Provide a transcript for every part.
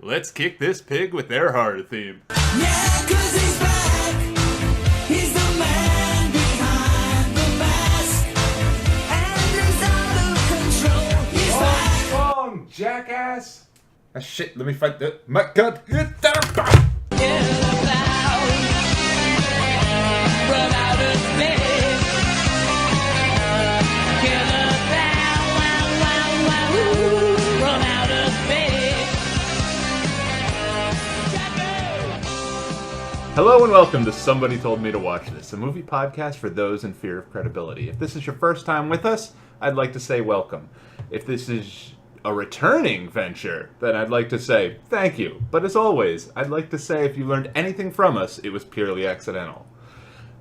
Let's kick this pig with their horror theme. Yeah, 'cause he's back. He's the man behind the mask. And he's out of control. He's back. Wrong, jackass! Ah, shit, let me fight the... My God! Hello and welcome to Somebody Told Me to Watch This, a movie podcast for those in fear of credibility. If this is your first time with us, I'd like to say welcome. If this is a returning venture, then I'd like to say thank you. But as always, I'd like to say if you learned anything from us, it was purely accidental.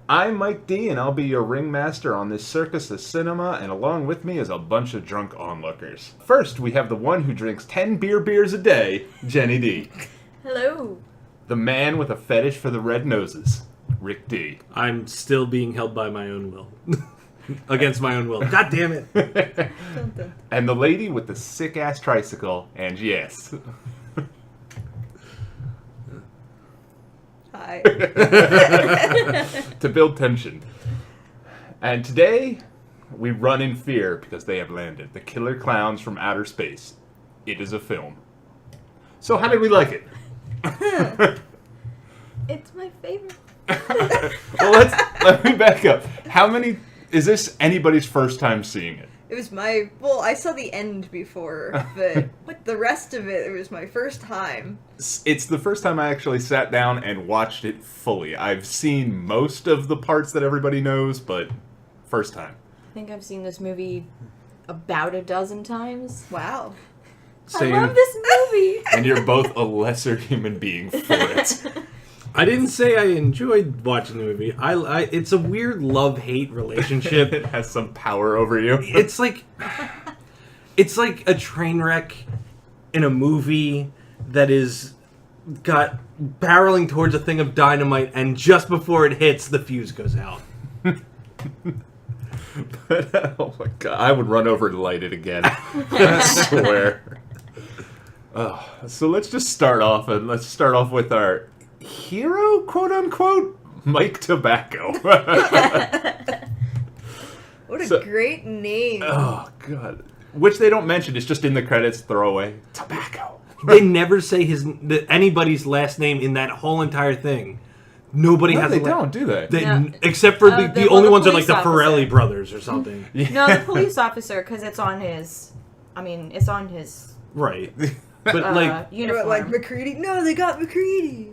I'm Mike D, and I'll be your ringmaster on this circus of cinema, and along with me is a bunch of drunk onlookers. First, we have the one who drinks 10 beers a day, Jenny D. Hello. The man with a fetish for the red noses, Rick D. I'm still being held by my own will. Against my own will. God damn it. And the lady with the sick-ass tricycle, Angie S. Hi. To build tension. And today, we run in fear because they have landed. The killer clowns from outer space. It is a film. So how did we like it? It's my favorite. Well, let me back up. How many... Is this anybody's first time seeing it? It was my... Well, I saw the end before, but with the rest of it, it was my first time. It's the first time I actually sat down and watched it fully. I've seen most of the parts that everybody knows, but first time. I think I've seen this movie about a dozen times. Wow. Same. I love this movie. And you're both a lesser human being for it. I didn't say I enjoyed watching the movie. It's a weird love-hate relationship. It has some power over you. It's like a train wreck in a movie that is got barreling towards a thing of dynamite, and just before it hits, the fuse goes out. But, oh my God, I would run over to light it again. I swear. So let's just start off, and let's start off with our hero, quote unquote, Mike Tobacco. What a great name. Oh God, which they don't mention. It's just in the credits, throwaway. Tobacco. They never say anybody's last name in that whole entire thing. Nobody has. They don't, do they? No. Except for the only ones are like the police Farrelly officer. brothers or something. Yeah. No, the police officer, because it's on his... I mean, it's on his Right. But like uniform. Like McCready? No, they got McCready.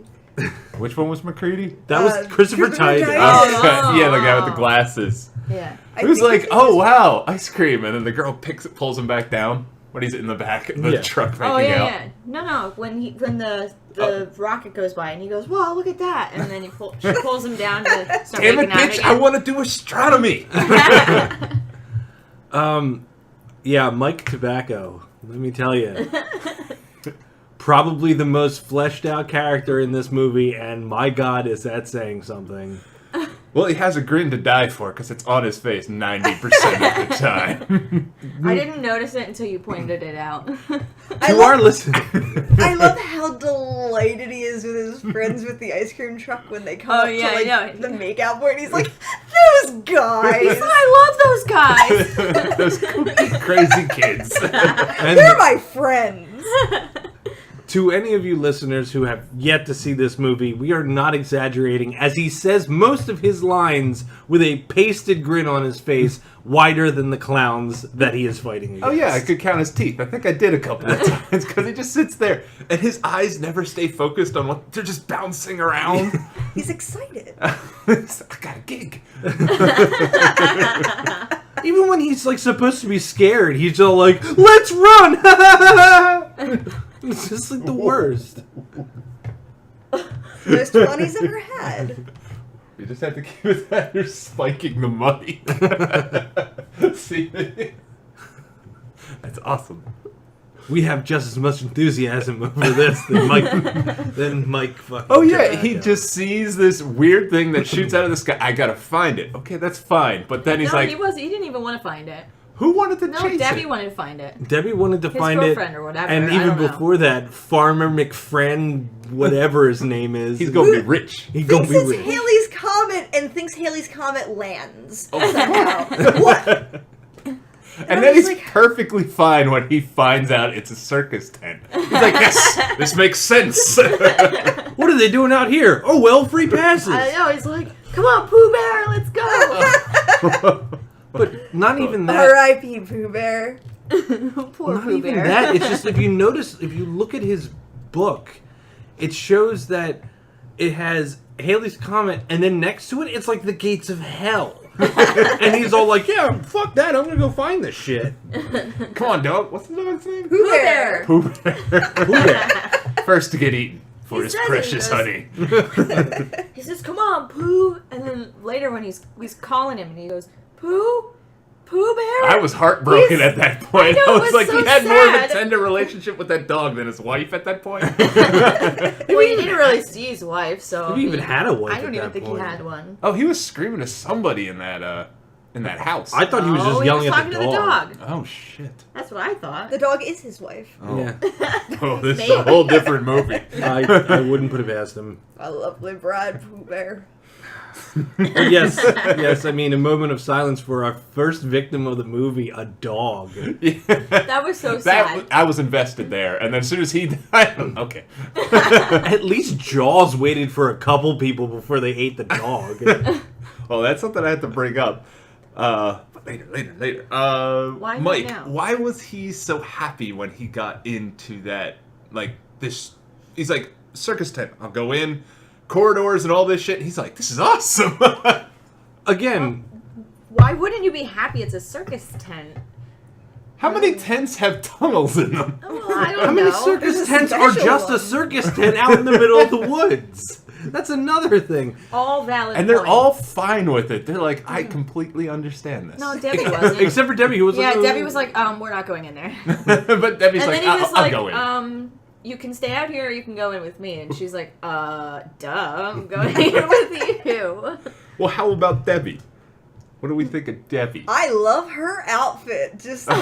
Which one was McCready? that was Christopher Titus. Oh, yeah, the guy with the glasses. Yeah. It was like, oh wow, ice cream, and then the girl pulls him back down when he's in the back of the truck making Oh, yeah, out. yeah. No. When the rocket goes by and he goes, "Wow, look at that!" And then she pulls him down to start Damn it, making out bitch! again. I want to do astronomy. Yeah, Mike Tobacco. Let me tell you. Probably the most fleshed out character in this movie, and my God, is that saying something. Well, he has a grin to die for because it's on his face 90% of the time. I didn't notice it until you pointed it out. To our listeners. I love how delighted he is with his friends with the ice cream truck when they come up to I know. the makeout point. He's like, those guys. I love those guys. Those kooky, crazy kids. And They're my friends. to any of you listeners who have yet to see this movie, we are not exaggerating, as he says most of his lines with a pasted grin on his face, wider than the clowns that he is fighting against. Oh yeah, I could count his teeth. I think I did a couple of times because he just sits there and his eyes never stay focused on what they're just bouncing around. He's excited. I got a gig. Even when he's like supposed to be scared, he's all like, "Let's run!" It's just like the worst. Most fun he's ever had. You just have to keep it that you're spiking the money. See? That's awesome. We have just as much enthusiasm over this than Mike fucking. Oh yeah, he just sees this weird thing that shoots out of the sky. I gotta find it. Okay, that's fine. But then he's No, like, he didn't even want to find it. Who wanted to No, chase Debbie it? wanted to find it. Debbie wanted to His find it, girlfriend or whatever, and I even don't know. before that, Farmer McFriend, whatever his name is, He's gonna be rich. He's gonna Thinks be it's rich. Haley's Comet and thinks Haley's Comet lands Oh. somehow. What? And I then was he's like- perfectly fine when he finds out it's a circus tent. He's like, yes, this makes sense. What are they doing out here? Oh well, free passes. I know, he's like, come on, Pooh Bear, let's go. But not even that. R.I.P. Pooh Bear. Poor Not Pooh even Bear. that. It's just if you look at his book, it shows that it has Haley's Comet, and then next to it, it's like the gates of hell. And he's all like, "Yeah, fuck that! I'm gonna go find this shit." Come on, dog. What's the dog's name? Pooh Bear. Pooh Bear. First to get eaten for He his says it, precious he goes- honey. He says, come on, Pooh. And then later when he's calling him and he goes, Pooh Bear? I was heartbroken He's- at that point. I know, I it was was like, so he had more of a sad. tender relationship with that dog than his wife at that point. Well, he didn't really see his wife, so... If he even had a wife I don't at even that think point. he had one. Oh, he was screaming to somebody in that house. I thought he was Oh, just he yelling was at talking the to the dog. dog. Oh shit. That's what I thought. The dog is his wife. Oh. Yeah, Oh, this is Maybe. a whole different movie. I wouldn't put it past him. I lovely bride Pooh Bear. But yes. I mean, a moment of silence for our first victim of the movie, a dog. That was so sad. I was invested there, and then as soon as he died, okay. At least Jaws waited for a couple people before they ate the dog. Well, that's something I had to bring up. But later. Why not Mike, now? why was he so happy when he got into that, like, this, he's like, circus tent, I'll go in, corridors and all this shit, he's like, this is awesome! Again, Why wouldn't you be happy it's a circus tent? How many tents have tunnels in them? Well, I don't how many know. circus There's a tents are special just a one. circus tent out in the middle of the woods? That's another thing. All valid And they're points. all fine with it. They're like, I completely understand this. No, Debbie wasn't. Except for Debbie, who was Yeah, like, Debbie was like, we're not going in there. But Debbie's And like, then he was I'll like, go in. you can stay out here or you can go in with me. And she's like, duh, I'm going in with you. Well, how about Debbie? What do we think of Debbie? I love her outfit. Just I'm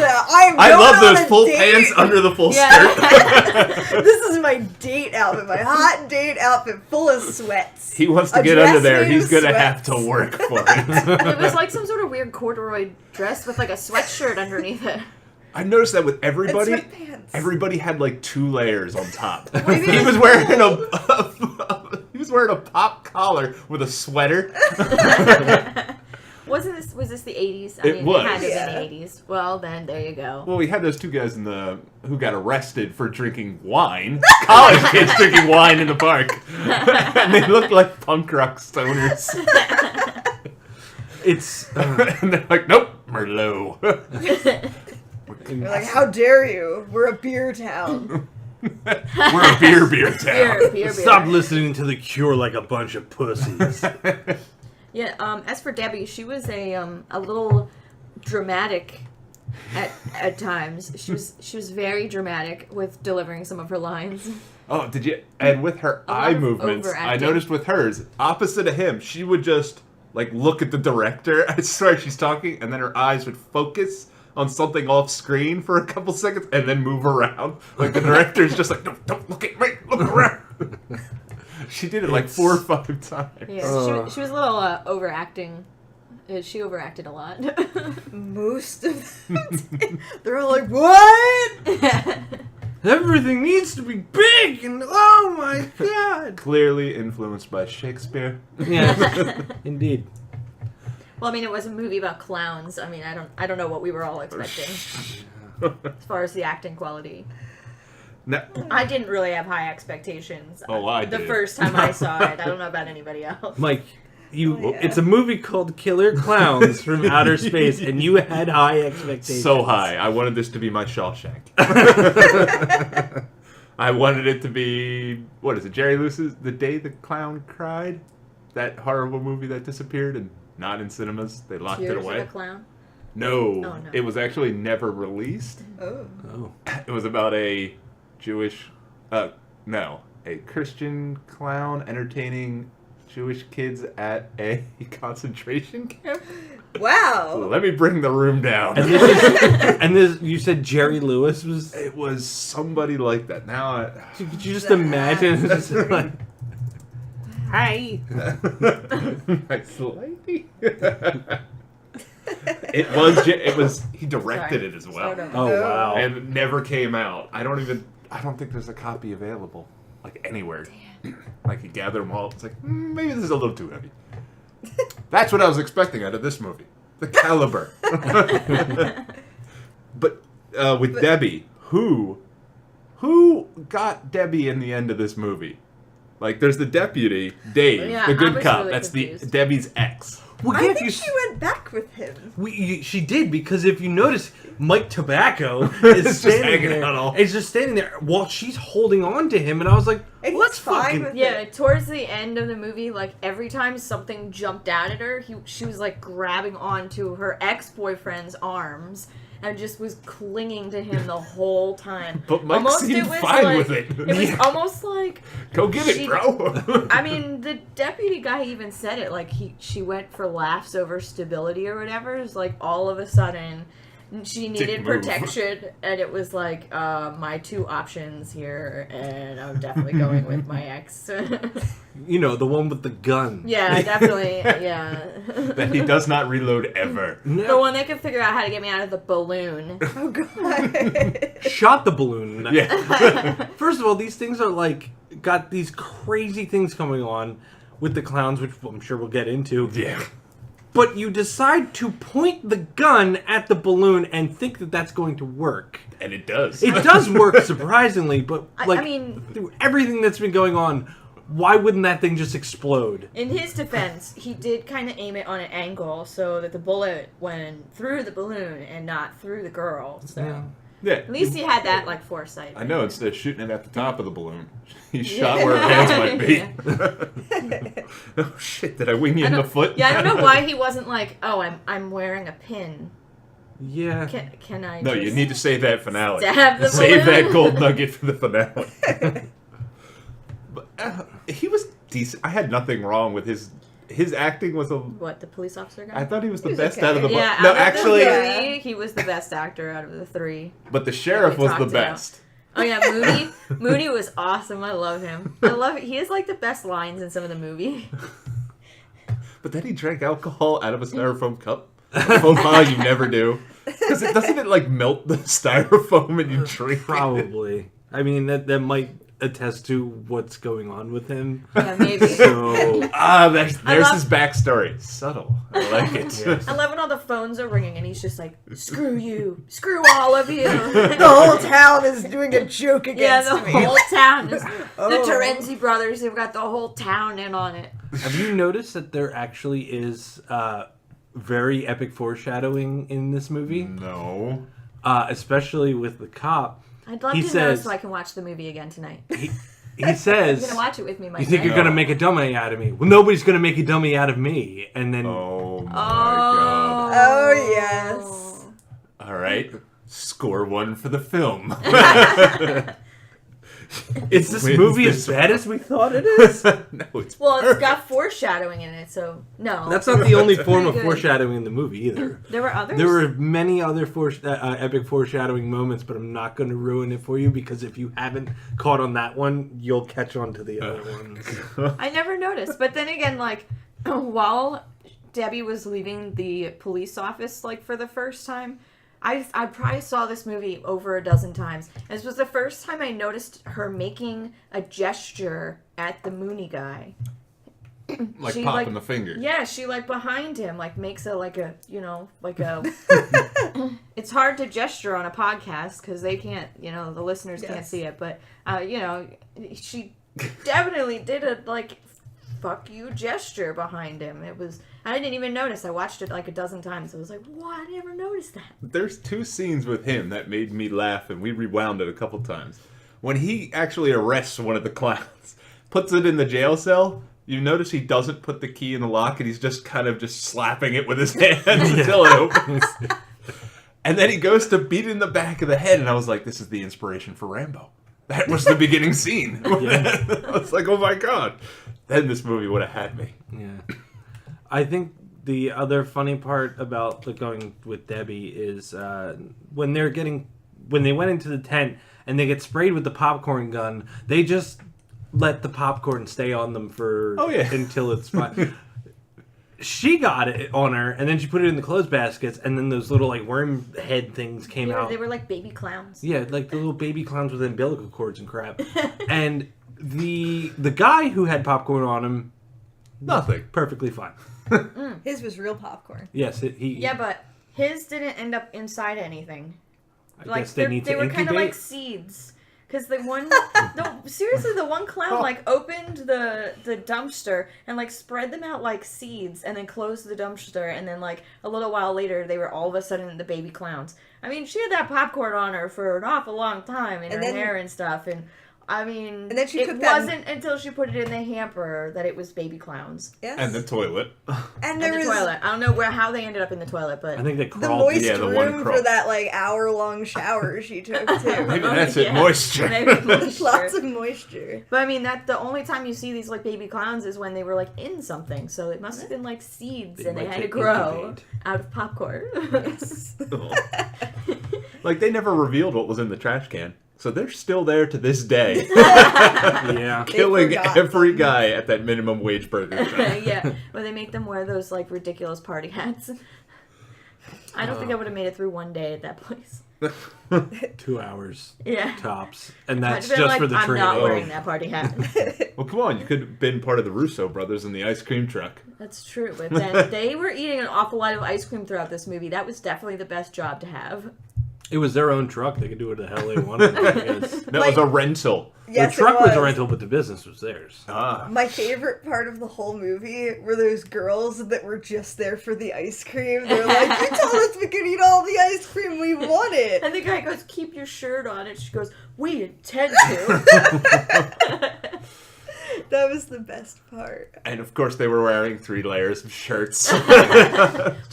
I going love on those a full date. pants under the full Yeah. skirt. This is my date outfit, my hot date outfit, full of sweats. He wants to A get dress under there. made He's of going to have sweats. to work for it. It was like some sort of weird corduroy dress with like a sweatshirt underneath it. I noticed that with everybody. And sweatpants. Everybody had like 2 layers on top. do you mean He was it's wearing cold? he was wearing a pop collar with a sweater. Was this the 80s? It was. It had to Yeah. have been the 80s. Well, then, there you go. Well, we had those 2 guys who got arrested for drinking wine. College kids drinking wine in the park. And they looked like punk rock stoners. it's And they're like, nope, Merlot. They're like, how dare you? We're a beer town. We're a beer town. Beer. stop listening to The Cure like a bunch of pussies. Yeah, as for Debbie, she was a little dramatic at times. She was very dramatic with delivering some of her lines. Oh, did you? And with her A lot eye of movements, I overacting. noticed with hers, opposite of him, she would just like look at the director. I swear she's talking, and then her eyes would focus on something off screen for a couple seconds, and then move around. Like the director's just like, no, don't look at me, look around. She did it like 4 or 5 times. Yeah, she was a little overacting. She overacted a lot. Most of them. They're all like, what? Everything needs to be big and oh my god. Clearly influenced by Shakespeare. Yeah, indeed. Well, I mean, it was a movie about clowns. I mean, I don't know what we were all expecting as far as the acting quality. No, I didn't really have high expectations. Oh, I the did. first time I saw it. I don't know about anybody else. Mike, yeah. it's a movie called Killer Clowns from Outer Space, and you had high expectations. so high. I wanted this to be my Shawshank. I wanted it to be, what is it, Jerry Lewis's The Day the Clown Cried? That horrible movie that disappeared and not in cinemas. They locked Tears it of away. a Clown. No, Oh, no. it was actually never released. Oh. Oh. It was about a Jewish, a Christian clown entertaining Jewish kids at a concentration camp. Wow. Let me bring the room down. And this, you said Jerry Lewis was. It was somebody like that. Now Could you just imagine? It's just like, hi. Nice lady. It was. He directed it as well, Oh wow. and it never came out. I don't think there's a copy available, like anywhere. Like you gather them all. It's like maybe this is a little too heavy. That's what I was expecting out of this movie. The caliber. But with Debbie, who got Debbie in the end of this movie? Like, there's the deputy, Dave, Yeah, the I good was cop. really That's confused. the Debbie's ex. Well, I yeah, think she went back with him. she did, because if you notice, Mike Tobacco is just standing hanging there. out all- He's just standing there while she's holding on to him, and I was like, And "Let's he's fine fucking." with Yeah, towards the end of the movie, like every time something jumped out at her, she was like grabbing onto her ex-boyfriend's arms and just was clinging to him the whole time. But Mike seemed fine with it. It was almost like Go get it, bro. I mean, the deputy guy even said it. Like she went for laughs over stability or whatever. It's like all of a sudden she needed move. protection, and it was like my two options here, and I'm definitely going with my ex. You know, the one with the gun. Yeah, definitely. Yeah, That he does not reload ever. the one that could figure out how to get me out of the balloon. Oh, God. Shot the balloon. Yeah. First of all, these things are like got these crazy things coming on with the clowns, which I'm sure we'll get into. Yeah. But you decide to point the gun at the balloon and think that that's going to work. And it does. It does work surprisingly, but like I mean, through everything that's been going on, why wouldn't that thing just explode? in his defense, he did kind of aim it on an angle so that the bullet went through the balloon and not through the girl. So Yeah. at least he had that like foresight. I know, instead of shooting it at the top of the balloon, he shot where her hands might be. Oh shit, did I wing you in the foot? Yeah, I don't know why he wasn't like, oh, I'm wearing a pin. Yeah. Can I? No, just you need to save that finale. stab the Save balloon? that gold nugget for the finale. But he was decent. I had nothing wrong with his acting was a. What, the police officer guy? I thought he was the He was best okay. out of the bunch. Yeah, No, out of the actually, three, he was the best actor out of the three. but the sheriff we was the talked about. best. Oh yeah, Mooney. Mooney was awesome. I love him. I love it. He has like the best lines in some of the movie. But then he drank alcohol out of a styrofoam cup. Faux pas you never do. Because doesn't it like melt the styrofoam and you drink it? Probably. I mean, that might attest to what's going on with him. Yeah, maybe. So, There's love- his backstory. Subtle. I like it. I love when all the phones are ringing and he's just like, "Screw you, screw all of you." The whole town is doing a joke Yeah, against the me. whole town is Oh. the Terenzi brothers. They've got the whole town in on it. have you noticed that there actually is very epic foreshadowing in this movie? No. Especially with the cop. I'd love He to know says- so I can watch the movie again tonight. He You're says, gonna watch it with me, my "You think you're friend. gonna make a dummy out of me? Well, nobody's gonna make a dummy out of me." And then Oh my god. Oh, yes. All right. Score one for the film. is this Wins movie this as bad as we thought it is? No, it's Well, it's perfect. got foreshadowing in it, so no. That's not the only form of Pretty good. foreshadowing in the movie either. There were others. There were many other epic foreshadowing moments, but I'm not going to ruin it for you because if you haven't caught on that one, you'll catch on to the other ones. I never noticed. But then again, like, while Debbie was leaving the police office, like, for the first time, I probably saw this movie over a dozen times. This was the first time I noticed her making a gesture at the Mooney guy. like she, popping like- the finger. Yeah, she, like, behind him, like, makes a, like a, you know, like a... It's hard to gesture on a podcast because they can't, you know, the listeners can't Yes. see it. But, you know, she definitely did a, like, fuck you gesture behind him. It was... I didn't even notice. I watched it, like, a dozen times. I was like, what? I never noticed that. There's two scenes with him that made me laugh, and we rewound it a couple times. When he actually arrests one of the clowns, puts it in the jail cell, you notice he doesn't put the key in the lock, and he's just kind of just slapping it with his hands until it opens. And then he goes to beat it in the back of the head, and I was like, this is the inspiration for Rambo. That was the beginning scene. I was like, oh my god. Then this movie would have had me. Yeah. I think the other funny part about going with Debbie is when they went into the tent and they get sprayed with the popcorn gun, they just let the popcorn stay on them until it's fine. She got it on her, and then she put it in the clothes baskets, and then those little worm head things came out. They were like baby clowns. Yeah, like the little baby clowns with umbilical cords and crap. And the guy who had popcorn on him, Nothing. perfectly fine. His was real popcorn. Yes, Yeah, but his didn't end up inside anything. I guess they need to were kind of incubate. like seeds. Because the one, no, seriously, the one clown opened the dumpster and spread them out like seeds, and then closed the dumpster, and then a little while later they were all of a sudden the baby clowns. I mean, she had that popcorn on her for an awful long time in her hair and stuff, and I mean, And then she it took that- wasn't until she put it in the hamper that it was baby clowns. Yes. And the toilet. And there And the was toilet. I don't know how they ended up in the toilet, but I think they the crawled. moist Yeah, the one room crawl. for that hour-long shower she took too. Maybe that's it, moisture. Maybe moisture. Lots of moisture. But I mean, the only time you see these baby clowns is when they were in something. So it must have been seeds, They and they like had to to grow incubate. out of popcorn. They never revealed what was in the trash can. So they're still there to this day. Yeah. Killing forgot every guy at that minimum wage burger shop. Yeah, where they make them wear those ridiculous party hats. I don't think I would have made it through one day at that place. 2 hours Yeah. tops, and I'd that's been just for the I'm training. not wearing that party hat. Well, come on. You could have been part of the Russo brothers in the ice cream truck. That's true, but then they were eating an awful lot of ice cream throughout this movie. That was definitely the best job to have. It was their own truck; they could do what the hell they wanted. I guess. That was a rental. Yes, the truck it was a rental, but the business was theirs. Ah. My favorite part of the whole movie were those girls that were just there for the ice cream. They're like, "You told us we could eat all the ice cream we wanted." And the guy goes, "Keep your shirt on," and she goes, "We intend to." That was the best part. And of course, they were wearing 3 layers of shirts. Well,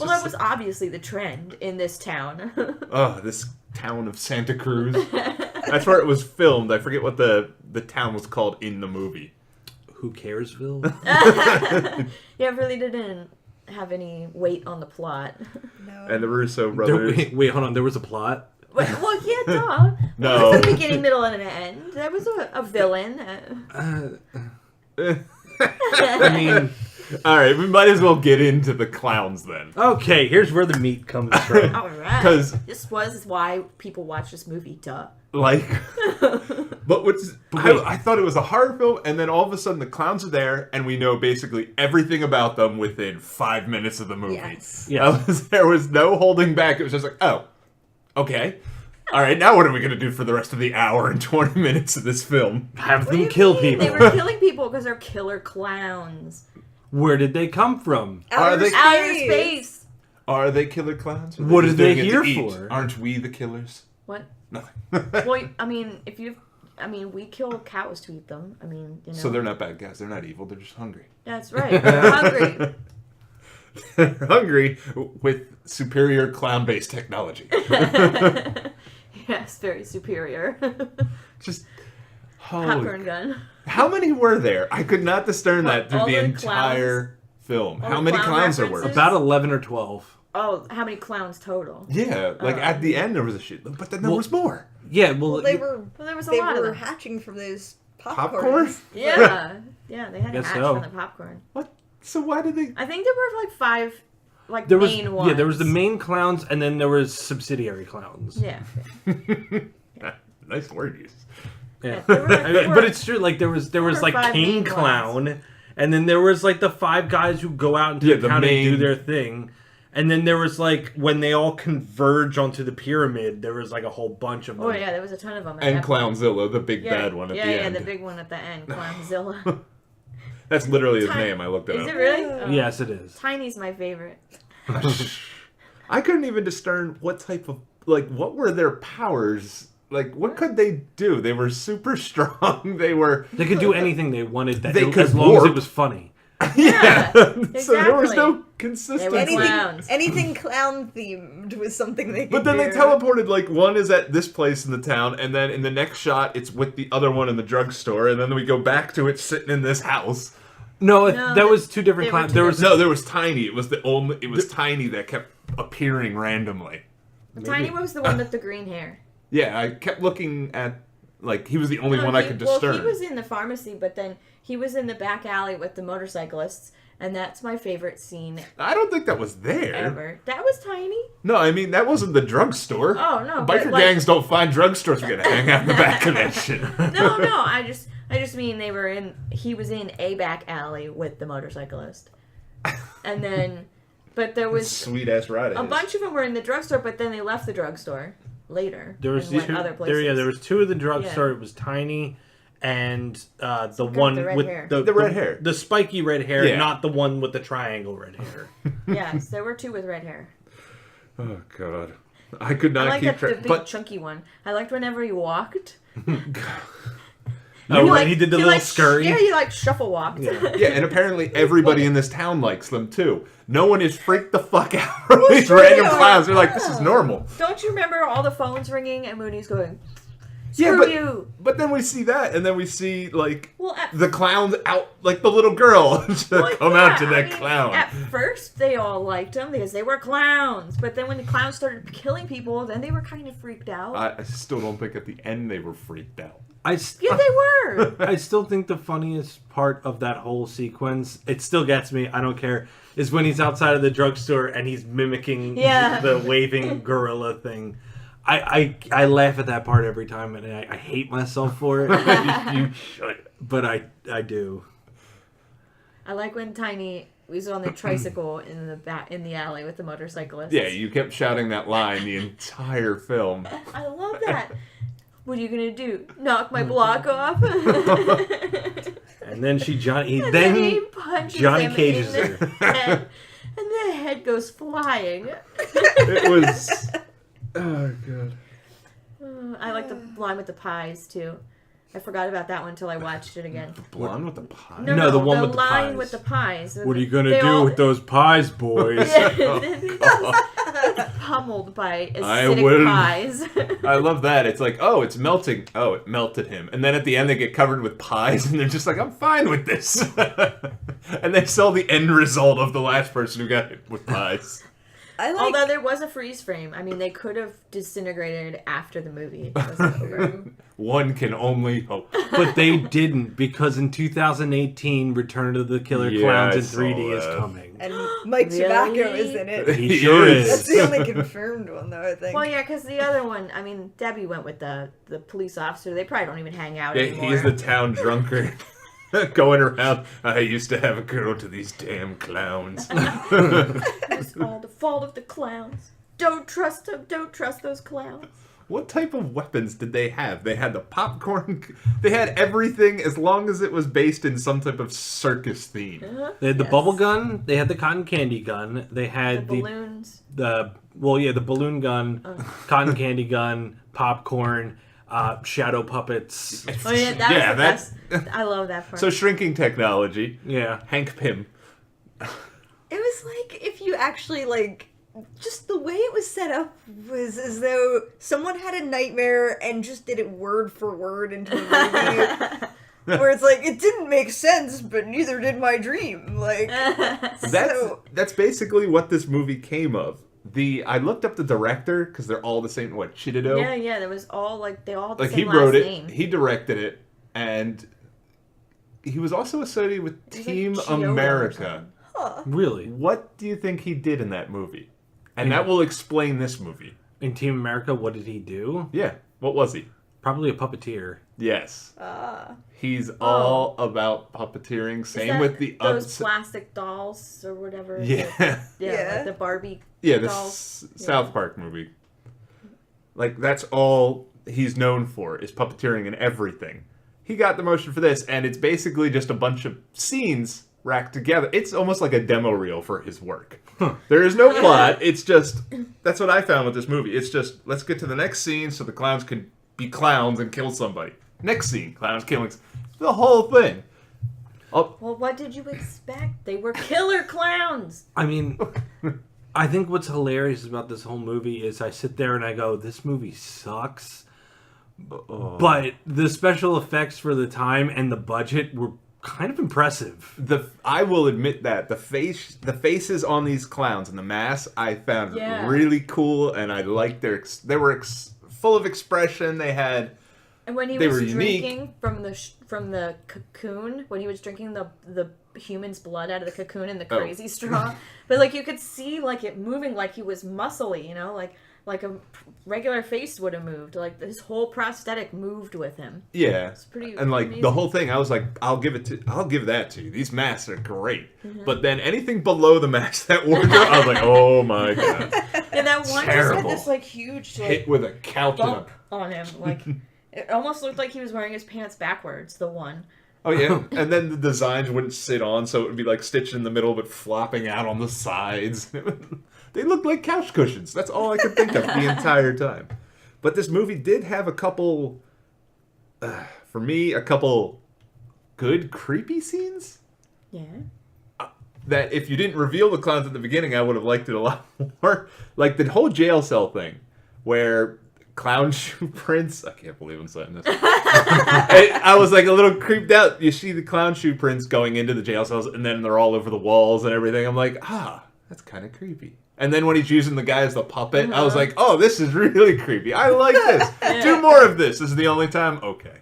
that was obviously the trend in this town. Oh, this town of Santa Cruz. That's where it was filmed. I forget what the town was called in the movie. Who caresville? Yeah, it really didn't have any weight on the plot. No. And the Russo brothers. Wait, hold on. There was a plot. Well, yeah, duh. No. It was the beginning, middle, and an end. There was a villain. I mean, All right, we might as well get into the clowns then. okay. Here's where the meat comes from. All right. 'Cause- this was why people watch this movie, duh. But I thought it was a horror film, and then all of a sudden the clowns are there, and we know basically everything about them within 5 minutes of the movie. Yes. Yeah. There was no holding back. It was just oh, okay. All right, now what are we going to do for the rest of the hour and 20 minutes of this film? Have What do them you kill mean? people. They were killing people because they're killer clowns. Where did they come from? Outer they- Outer space. Are they killer clowns? Or What just are they doing it here to eat? for? Aren't we the killers? What? Nothing. Well, I mean, we kill cows to eat them. I mean, you know. So they're not bad guys. They're not evil. They're just hungry. That's right. They're hungry. They're hungry with superior clown-based technology. Yes, very superior. Just Popcorn gun. How many were there? I could not discern that through All the the entire film. All How the many clown clowns there were? references? About 11 or 12. Oh, how many clowns total? Yeah, at the end there was a shit, but then there was more. Yeah, well, Well, they were Well, there was a they lot of were them. hatching from those Popcorn? popcorns. Yeah. Yeah, they had to Guess hatch so. from the popcorn. What? So why did they? I think there were 5 there was main ones. there was the main clowns, and then there was subsidiary clowns. Yeah. Nice word use. Yeah. There were, I mean, but it's true. There was were 5 King main Clown, and then there was the 5 guys who go out into Yeah, the the town and do main- their thing, and then there was when they all converge onto the pyramid. There was a whole bunch of them. Oh yeah, there was a ton of them. at And that point. Clownzilla, the big bad one at yeah, the yeah, end. the big one at the end, Clownzilla. That's literally his Tiny- name. I looked it Is up. it really? Oh. Yes, it is. Tiny's my favorite. I couldn't even discern what type of what were their powers. What could they do? They were super strong. They were They could do anything they wanted. They could as long as warp. it was funny. yeah. So there was exactly. no consistency. They were clowns. Anything clown themed was something they could But then do. they teleported, one is at this place in the town, and then in the next shot, it's with the other one in the drugstore, and then we go back to it sitting in this house. No, No, that was two different they were clowns. two There was No, there was Tiny. It was Tiny that kept appearing randomly. Tiny was the one with the green hair. Yeah, I kept looking at, like, he was the only one I could discern. Well, he was in the pharmacy, but then he was in the back alley with the motorcyclists, and that's my favorite scene I don't think that was there. ever. That was Tiny? No, I mean, that wasn't the drugstore. Oh, no. but, Biker like- gangs don't find drugstores. We're gonna hang out in the back of that shit. No, I just mean he was in a back alley with the motorcyclist. And then, but there was Sweet ass ride. a bunch of them were in the drugstore, but then they left the drugstore later. There was and went two. other places. There was two of the drugstore. Yeah. It was Tiny, and the got one the red with hair. The red hair. the spiky red hair, Yeah. not the one with the triangle red hair. Yes, there were two with red hair. Oh god, I could I not liked keep the track. big But chunky one. I liked whenever he walked. Oh, He, when he did the little scurry. Yeah, he like shuffle walked. Yeah. yeah, and apparently everybody in this town likes them too. No one is freaked the fuck out from these sure random they are. clowns. They're like, this is normal. Don't you remember all the phones ringing and Mooney's going, Yeah, "Screw but you." but then we see that, and then we see like Well, the clowns out, like the little girl to come out to that clown. At first, they all liked him because they were clowns. But then when the clowns started killing people, then they were kind of freaked out. I still don't think at the end they were freaked out. Yeah, they were. I still think the funniest part of that whole sequence, it still gets me, I don't care, is when he's outside of the drugstore and he's mimicking Yeah. the waving gorilla thing. I laugh at that part every time, and I hate myself for it. You should. But I do. I like when Tiny was on the tricycle in the alley with the motorcyclist. Yeah, you kept shouting that line the entire film. I love that. What are you gonna do? Knock my block off? And then he And then he punches Johnny him cages in the her. head, and the head goes flying. It was. Oh god. I like the line with the pies too. I forgot about that one until I watched it again. Blonde with the pie. No, the one with the line pies. with the pies. What are you gonna They do all- with those pies, boys? Pummeled by I acidic wouldn't. pies. I love that. It's like, oh, it's melting. Oh, it melted him. And then at the end, they get covered with pies, and they're just like, I'm fine with this. And they sell the end result of the last person who got hit with pies. I like. Although there was a freeze frame. I mean, they could have disintegrated after the movie was over. One can only hope. But they didn't, because in 2018, Return of the Killer Yeah, Clowns I in saw 3D is that. coming. And Mike Really? Tobacco is in it. He sure That's is. the only confirmed one, though, I think. Well, yeah, because the other one, I mean, Debbie went with the police officer. They probably don't even hang out Yeah, anymore. he's the town drunkard. Going around, I used to have a girl to these damn clowns. It's all the fault of the clowns. Don't trust them. Don't trust those clowns. What type of weapons did they have? They had the popcorn. They had everything as long as it was based in some type of circus theme. They had the Yes. bubble gun. They had the cotton candy gun. They The had balloons. the balloon gun, cotton candy gun, popcorn, shadow puppets. Oh yeah, that Yeah, was the that- best. I love that part. So shrinking technology. Yeah. Hank Pym. It was like if you actually like just the way it was set up was as though someone had a nightmare and just did it word for word into a movie. Where it's like it didn't make sense, but neither did my dream. Like That's basically what this movie came of. I looked up the director because they're all the same. What, Chidido? yeah, there was all like they all had the Like same he wrote last it, name. he directed it, and he was also associated with was like Team Chiodo or America. Really? What do you think he did in that movie? And that will explain this movie. In Team America, what did he do? Yeah. What was he? Probably a puppeteer. Yes. Ah. He's all about puppeteering. Is Same that with the those plastic dolls or whatever. Yeah. Yeah. Like the Barbie Yeah, the dolls. South Park movie. Like, that's all he's known for, is puppeteering and everything. He got the motion for this, and it's basically just a bunch of scenes racked together. It's almost like a demo reel for his work. There is no plot. It's just, that's what I found with this movie. It's just, let's get to the next scene so the clowns can be clowns and kill somebody. Next scene, clowns killing. The whole thing. Oh, Well, what did you expect? They were killer clowns. I mean, I think what's hilarious about this whole movie is I sit there and I go, this movie sucks. But the special effects for the time and the budget were kind of impressive. I will admit that the faces on these clowns and the masks I found really cool, and I liked they were full of expression. They had. And when he was drinking from the cocoon, when he was drinking the human's blood out of the cocoon in the crazy straw, but like you could see like it moving like he was muscly, you know, like a regular face would have moved. Like his whole prosthetic moved with him. Yeah, it's pretty. And like amazing. the whole thing, I was like, I'll give that to you. These masks are great. But then anything below the mask that wardrobe, I was like, oh my god. And that one just had this like huge like, hit with a couch bump on him, like. It almost looked like he was wearing his pants backwards, the one. Oh, yeah. And then the designs wouldn't sit on, so it would be like stitched in the middle, but flopping out on the sides. They looked like couch cushions. That's all I could think of the entire time. But this movie did have a couple, for me, a couple good creepy scenes. Yeah. That if you didn't reveal the clowns at the beginning, I would have liked it a lot more. Like the whole jail cell thing, where... clown shoe prints. I can't believe I'm saying this. I was like a little creeped out. You see the clown shoe prints going into the jail cells, and then they're all over the walls and everything. I'm like, that's kind of creepy. And then when he's using the guy as the puppet, I was like, oh, this is really creepy. I like this. Do more of this. This is the only time. Okay.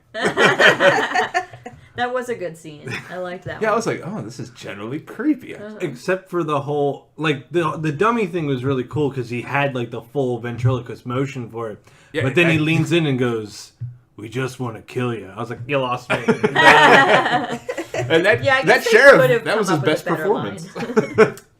That was a good scene. I liked that Yeah, one. I was like, oh, this is generally creepy. Except for the whole, like, the dummy thing was really cool because he had, like, the full ventriloquist motion for it. Yeah, but then he leans in and goes, we just want to kill you. I was like, you lost me. And that sheriff, that was his best performance.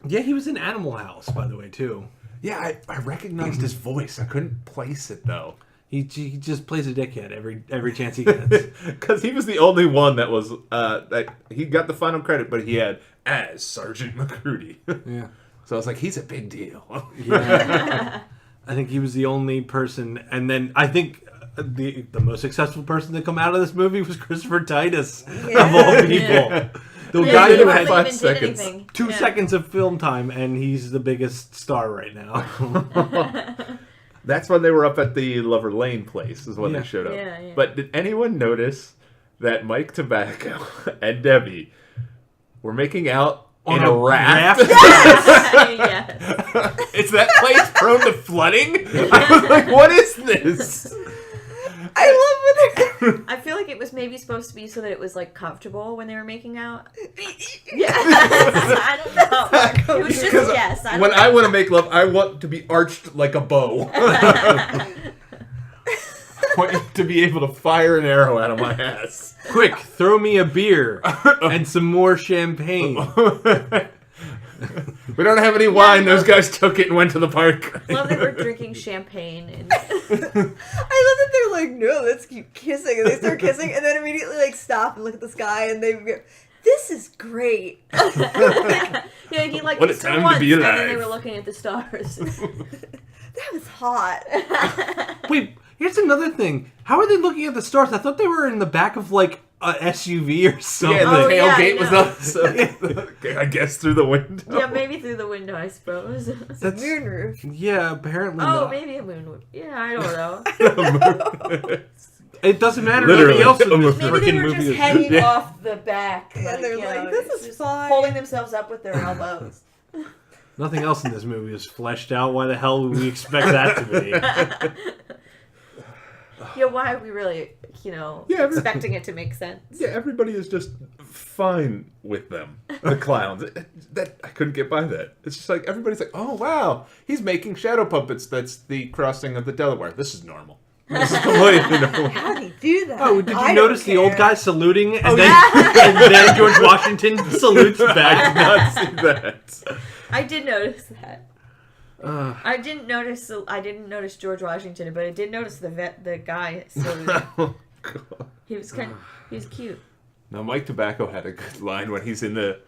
Yeah, he was in Animal House, by the way, too. Yeah, I recognized his voice. I couldn't place it, though. He just plays a dickhead every chance he gets. Because he was the only one that was that he got the final credit, but he had as Sergeant McCrudy. Yeah. So I was like, he's a big deal. Yeah. I think he was the only person, and then I think the most successful person to come out of this movie was Christopher Titus of all people. Yeah. The Yeah, guy he who hardly had five even did seconds. anything. 2 seconds of film time, and he's the biggest star right now. That's when they were up at the Lover Lane place, is when they showed up. Yeah, yeah. But did anyone notice that Mike Tobacco and Debbie were making out in a raft? Yes. Is that place prone to flooding? I was like, what is this? I love when they're... I feel like it was maybe supposed to be so that it was like comfortable when they were making out. Yeah. I don't know. It was just a guess. When I want to make love, I want to be arched like a bow. I want to be able to fire an arrow out of my ass. Quick, throw me a beer and some more champagne. We don't have any wine. Those guys took it and went to the park. I love that we're drinking champagne. And... I love that they're like, no, let's keep kissing. And they start kissing and then immediately like stop and look at the sky and they go, this is great. yeah, he like What a kissed her time to once, be and then alive. they were looking at the stars. That was hot. Wait, here's another thing. How are they looking at the stars? I thought they were in the back of like a SUV or something. Yeah, the Oh, yeah, tailgate I was know. up. So I guess through the window. Yeah, maybe through the window, I suppose. That's, Moonroof. yeah, apparently Oh, not. maybe a moon. Yeah, I don't know. It doesn't matter. Literally. Nobody else in this Maybe they freaking were movie just is- hanging Yeah. off the back. And they're you like, know, this is just fine. holding themselves up with their elbows. Nothing else in this movie is fleshed out. Why the hell would we expect that to be? Yeah, why are we really, expecting it to make sense? Yeah, everybody is just fine with them. The clowns. That I couldn't get by that. It's just like everybody's like, oh wow, he's making shadow puppets. That's the crossing of the Delaware. This is normal. This is completely normal. How did he do that? Oh, did you I notice don't the old care. guy saluting and then George Washington salutes I back? did not see that. I did notice that. I didn't notice George Washington, but I did notice the guy saluting. Oh, God. He was cute. Now, Mike Tobacco had a good line when he's in the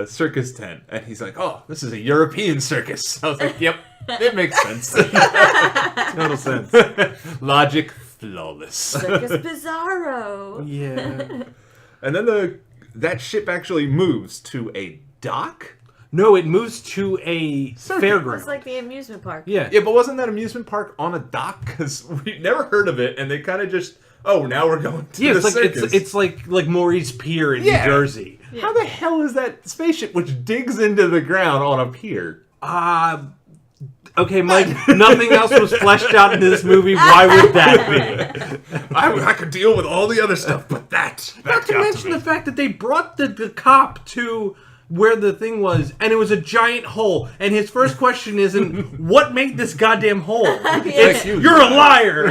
circus tent, and he's like, "Oh, this is a European circus." I was like, "Yep, it makes sense. Total sense. Logic flawless." Circus Bizarro. Yeah. And then that ship actually moves to a dock. No, it moves to a fairground. It's like the amusement park. Yeah. Yeah, but wasn't that amusement park on a dock? Because we've never heard of it, and they kind of just oh, now we're going to the it's like circus. it's like Maurice Pier in Yeah. New Jersey. How the hell is that spaceship which digs into the ground on a pier? Okay, Mike, nothing else was fleshed out in this movie. Why would that be? I could deal with all the other stuff, but that Not to mention the fact that they brought the cop to where the thing was, and it was a giant hole. And his first question isn't, what made this goddamn hole? It's, you're a liar!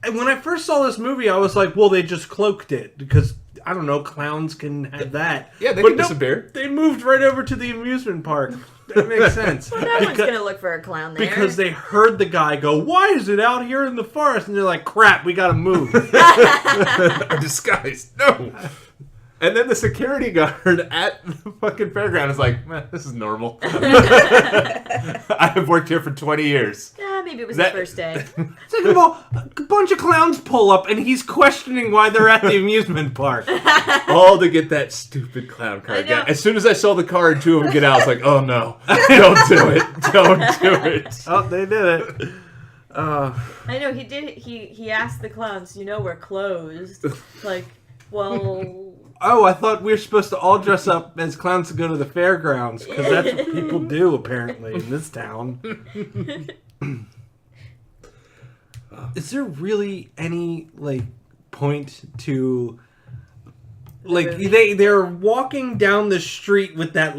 And when I first saw this movie, I was like, well, they just cloaked it. Because, I don't know, clowns can have that. Yeah, they But can no, disappear. They moved right over to the amusement park. That makes sense. No one's gonna look for a clown there. Because they heard the guy go, why is it out here in the forest? And they're like, crap, we gotta move. A disguise. No. And then the security guard at the fucking fairground is like, "Man, this is normal. I have worked here for 20 years. Maybe it was That- his first day. Second of all, a bunch of clowns pull up and he's questioning why they're at the amusement park. All to get that stupid clown car. I know. As soon as I saw the car and two of them get out, I was like, oh no. Don't do it. Don't do it. Oh, they did it. I know he did. He asked the clowns, we're closed. Like, well, Oh, I thought we were supposed to all dress up as clowns to go to the fairgrounds, because that's what people do, apparently, in this town. Is there really any, point to... they're walking down the street with that,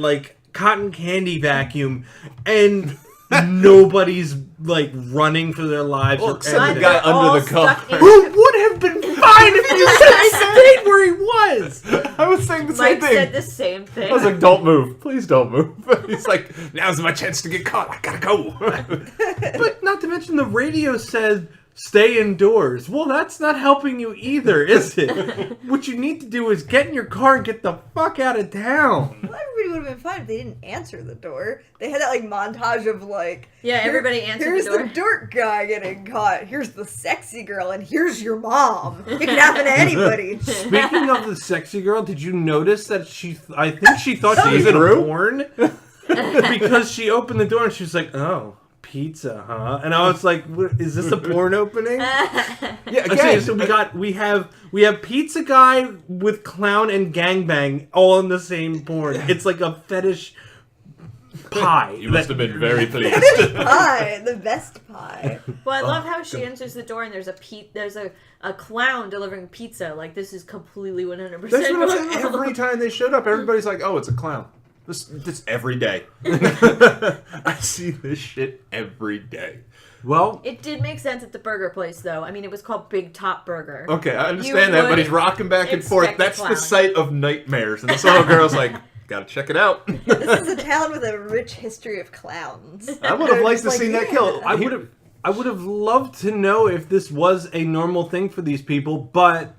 cotton candy vacuum, and nobody's, running for their lives. Well, or except the anything. guy they're all under the car. stuck in- Who would have been fine if he just stayed where he was? I was saying the same Mike thing. said the same thing. I was like, don't move. Please don't move. He's like, now's my chance to get caught. I gotta go. But not to mention the radio said, stay indoors. Well, that's not helping you either, is it? What you need to do is get in your car and get the fuck out of town. Well, everybody would have been fine if they didn't answer the door. They had that montage of Yeah, everybody answered here's the door. the dork guy getting caught. Here's the sexy girl, and here's your mom. It can happen to anybody. Speaking of the sexy girl, did you notice that I think she thought she was in True? porn? Because she opened the door and she was like, oh, pizza, huh? And I was like, is this a porn opening? Yeah, Okay, again. so we have pizza guy with clown and gangbang all in the same porn. It's like a fetish pie. You must have been very pleased. Pie, the best pie. Well, I love how she enters the door and there's a clown delivering pizza. Like, this is completely 100%. That's what I'm saying. normal. Every time they showed up, everybody's like, oh, it's a clown. This every day. I see this shit every day. Well, It did make sense at the burger place, though. I mean, it was called Big Top Burger. Okay, I You understand that, but would he's rocking back and forth. expect a That's the clown. site of nightmares. And this little girl's like, gotta check it out. This is a town with a rich history of clowns. I would have They're liked just to see that yeah. kill. I would have loved to know if this was a normal thing for these people, but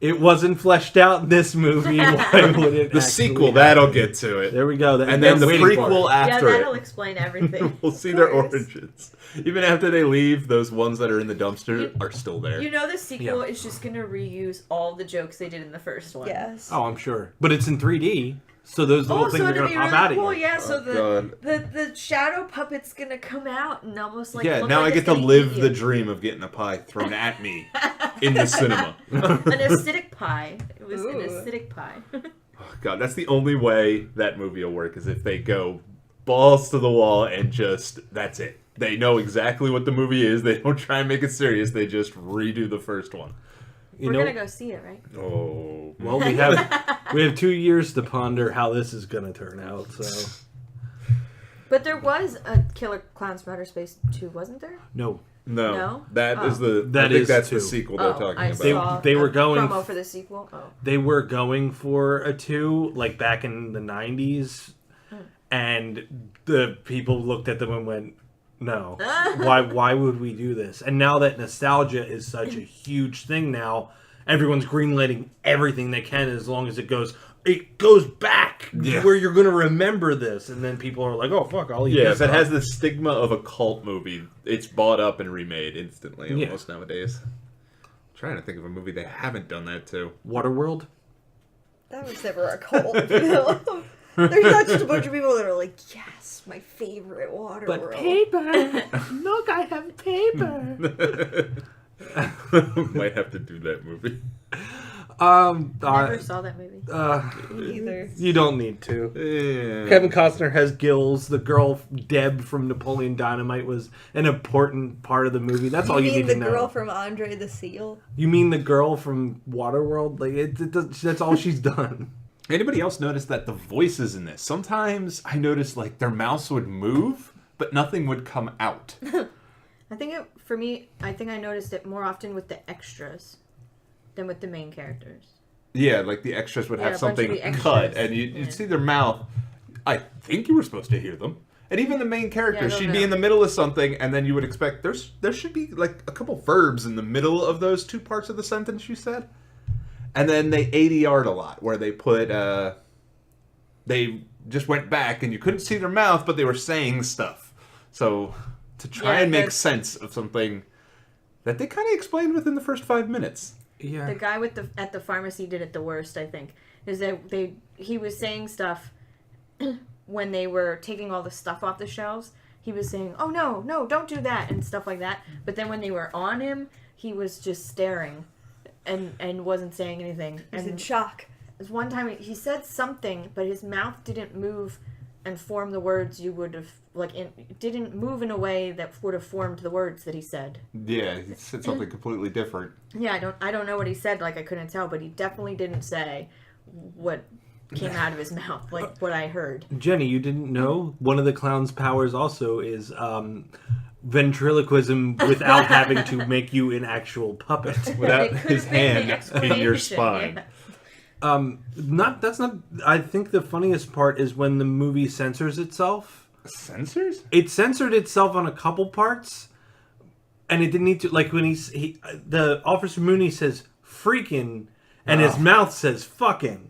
it wasn't fleshed out in this movie. Why would it The actually sequel, happen? that'll get to it. There we go. And then the I'm waiting for it. prequel Yeah, after that'll it. explain everything. We'll see their course. origins. Even after they leave, those ones that are in the dumpster are still there. The sequel Yeah. is just going to reuse all the jokes they did in the first one. Yes. Oh, I'm sure. But it's in 3D, so those little Oh, things so are it'd going be to pop really out of cool. you. Yeah, so God. the shadow puppet's gonna come out and almost Yeah, look now like I it's get to gonna live eat the you. dream of getting a pie thrown at me in the cinema. An acidic pie. It was an Ooh. acidic pie. God, that's the only way that movie will work, is if they go balls to the wall and just, that's it. They know exactly what the movie is. They don't try and make it serious. They just redo the first one. You We're know, gonna go see it, right? Oh. well, we have 2 years to ponder how this is going to turn out. So But there was a Killer Clowns from Outer Space 2, wasn't there? no, No. No? That is Oh. the That I think is that's two. the sequel they're talking I about. saw They were a going promo for the sequel. Oh. they were going for a 2 back in the 90s, and the people looked at them and went, no, why would we do this? And now that nostalgia is such a huge thing now, everyone's greenlighting everything they can as long as it goes back Yeah. where you're going to remember this. And then people are like, oh, fuck, I'll eat Yeah, this if it up. has the stigma of a cult movie, it's bought up and remade instantly Yeah. almost nowadays. I'm trying to think of a movie they haven't done that to. Waterworld? That was never a cult film. There's not just a bunch of people that are like, yes, my favorite water world. paper! Look, I have paper! Might have to do that movie. Never saw that movie. Either. You don't need to. Yeah. Kevin Costner has gills. The girl Deb from Napoleon Dynamite was an important part of the movie. That's all you mean need the to know. girl from Andre the Seal? You mean the girl from Waterworld? Like that's all she's done. Anybody else notice that the voices in this? Sometimes I noticed like their mouths would move, but nothing would come out. I think I noticed it more often with the extras than with the main characters. Yeah, like the extras would Yeah, have a bunch of something the extras. cut, and you'd see their mouth. I think you were supposed to hear them. And even the main character, Yeah, I don't she'd be know. in the middle of something, and then you would expect there should be like a couple verbs in the middle of those two parts of the sentence you said. And then they ADR'd a lot, where they put they just went back, and you couldn't see their mouth, but they were saying stuff. So to try Yeah, and make the- sense of something that they kind of explained within the first 5 minutes. Yeah. The guy at the pharmacy did it the worst, I think. Is that he was saying stuff when they were taking all the stuff off the shelves. He was saying, "Oh no, don't do that," and stuff like that. But then when they were on him, he was just staring and wasn't saying anything. He was in And shock. there's one time he said something, but his mouth didn't move and form the words you would have it didn't move in a way that would have formed the words that he said. Yeah, he said something completely different. Yeah, I don't know what he said, like I couldn't tell, but he definitely didn't say what came out of his mouth, like what I heard. Jenny, you didn't know? One of the clown's powers also is ventriloquism without having to make you an actual puppet. Without It could his have been hand the in your explanation, spine. yeah. I think the funniest part is when the movie censors itself. Censors? It censored itself on a couple parts, and it didn't need to. Like when the Officer Mooney says "freaking," and his mouth says "fucking."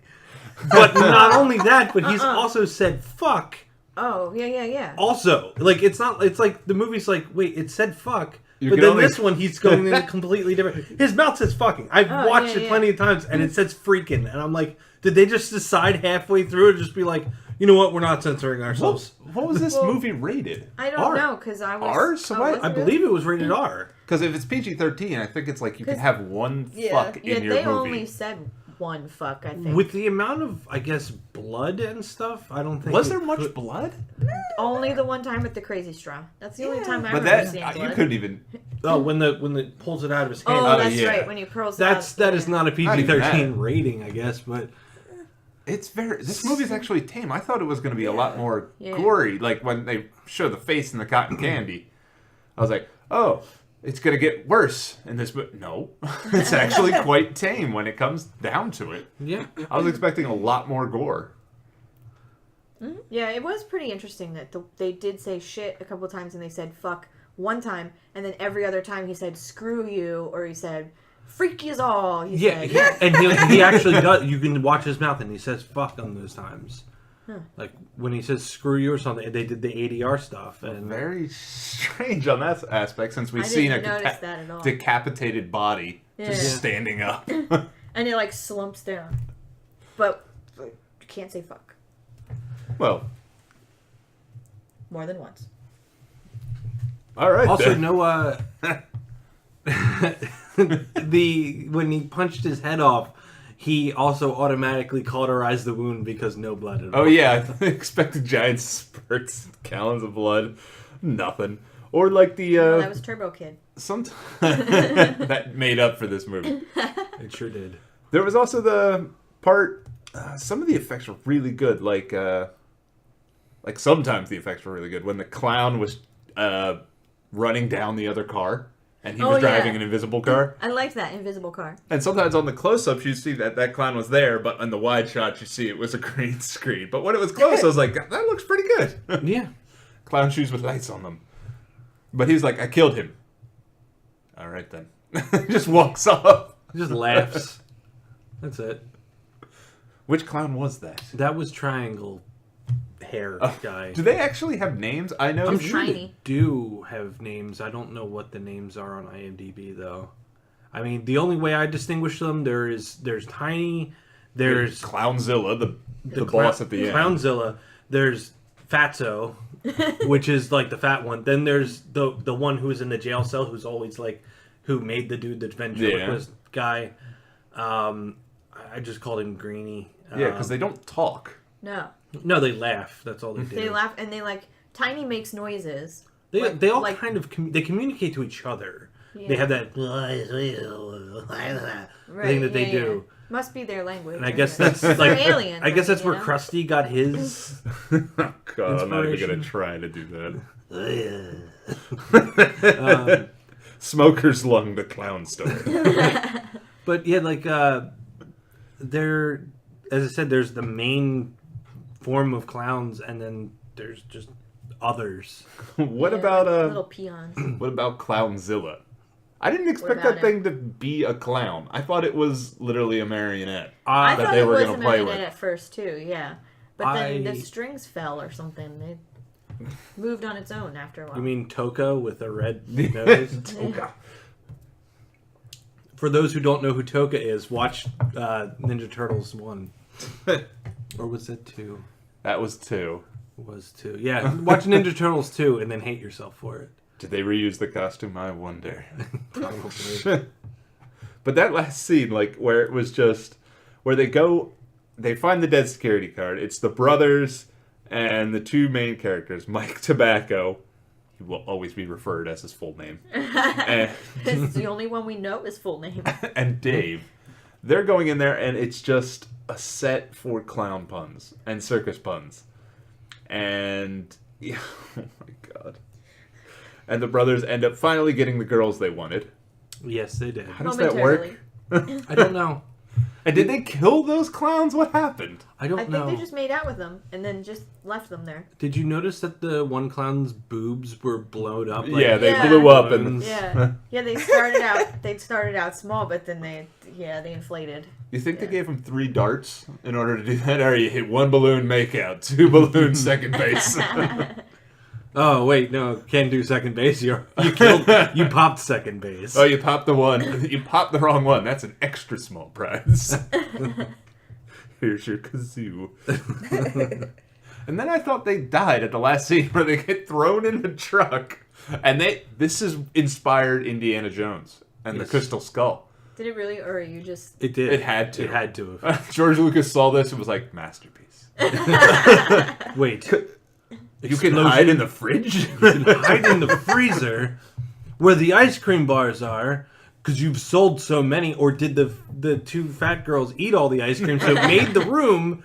But not only that, but he's also said "fuck." Oh, yeah. Also, like it's not. It's like the movie's like, wait, it said "fuck," You but can then only- this one he's going in a completely different. His mouth says "fucking." I've Oh, watched yeah, it plenty yeah. of times, and it says "freaking," and I'm like, did they just decide halfway through and just be like, you know what, we're not censoring ourselves? What was this movie rated? I don't R. know, because I was... R? So why- was I it believe it was rated R. Because if it's PG-13, I think it's like you can 'Cause- have one Yeah. fuck Yeah, in your they movie. only said one fuck, I think. With the amount of, I guess, blood and stuff, I don't think. Was it there much could- blood? Only the one time with the crazy straw. That's the only time I But remember that seeing you blood. couldn't even. Oh, when the pulls it out of his hand. Oh, that's yeah. right, when he pearls that out. is not a Not even that. PG-13 rating, I guess, but It's very. This movie's actually tame. I thought it was going to be a lot more Yeah. gory. Like when they show the face in the cotton candy, I was like, oh, it's going to get worse in this. But no, it's actually quite tame when it comes down to it. yeah. I was expecting a lot more gore. Yeah, it was pretty interesting that they did say shit a couple times and they said fuck one time, and then every other time he said screw you, or he said freak yous all. He Yeah, said. and he actually does. You can watch his mouth, and he says "fuck" on those times. Like when he says "screw you" or something, they did the ADR stuff, and Very strange on that aspect since we've I seen a didn't notice that at all. decapitated body just Yeah. standing up. And it like slumps down. But you can't say fuck Well, more than once. all right. also then. no. When he punched his head off, he also automatically cauterized the wound because no blood at all. Oh yeah, I expected giant spurts, gallons of blood, nothing. Or like the Oh, that was Turbo Kid. that made up for this movie. It sure did. There was also the part. Some of the effects were really good. Like sometimes the effects were really good when the clown was running down the other car and he Oh, was driving yeah. an invisible car. I liked that invisible car. And sometimes on the close-ups you see that clown was there, but on the wide shots you see it was a green screen. But when it was close, I was like, that looks pretty good. Yeah. Clown shoes with lights on them. But he was like, I killed him. All right then. He just walks off. He just laughs. That's it. Which clown was that? That was Triangle Hair guy. Do they actually have names? I know. I'm sure they Tiny. do have names. I don't know what the names are on IMDb though. I mean, the only way I distinguish them there's Tiny, there's Clownzilla, the Clown- boss at the end. Clownzilla, there's Fatso, which is like the fat one. Then there's the one who's in the jail cell who's always like who made the dude the ventriloquist guy. I just called him Greenie. Yeah, because they don't talk. No. No, they laugh. That's all they do. They laugh and they like Tiny makes noises. They all kind of they communicate to each other. Yeah. They have that thing that they do. Yeah. Must be their language. And I guess that's like aliens. I guess that's you where know? Krusty got his. Oh, God, I'm not even Inspiration. going to try to do that. Smoker's Lung, the clown story. But yeah, like there, as I said, there's the main form of clowns, and then there's just others. What Yeah, about like little peons? what about Clownzilla? I didn't expect about that thing to be a clown. I thought it was literally a marionette. I that thought they it were was gonna a play marionette with. at first too. Yeah, but then the I- strings fell or something. They moved on its own after a while. You mean Toka with a red nose? Toka. For those who don't know who Toka is, watch Ninja Turtles 1. Or was it 2? That was 2. It was 2. Yeah, watch Ninja Turtles 2 and then hate yourself for it. Did they reuse the costume? I wonder. Probably. But that last scene, like, where it was just... Where they find the dead security card. It's the brothers and the two main characters, Mike Tobacco. He will always be referred as his full name. and, It's the only one we know his full name. and Dave. They're going in there, and it's just a set for clown puns and circus puns. And... Yeah, oh my God. And the brothers end up finally getting the girls they wanted. Yes, they did. How does that work? Momentarily. I don't know. And did they kill those clowns? What happened? I don't I think know. they just made out with them and then just left them there. Did you notice that the one clown's boobs were blown up? Like Yeah, they Yeah. blew up and... balloons? Yeah, yeah. They started out small, but then they inflated. You think they Yeah. gave him 3 darts in order to do that? Or you hit 1 balloon make out, 2 balloons second base. Oh wait, no, can't do second base. You popped second base. Oh, you popped the one. You popped the wrong one. That's an extra small prize. Here's your kazoo. And then I thought they died at the last scene where they get thrown in the truck. And this is inspired Indiana Jones and the Yes. Crystal Skull. Did it really, or are you just? It did. It had to. It had to have. George Lucas saw this and was like, masterpiece. Wait. You can hide in the fridge? You can hide in the freezer where the ice cream bars are because you've sold so many. Or did the two fat girls eat all the ice cream so it made the room?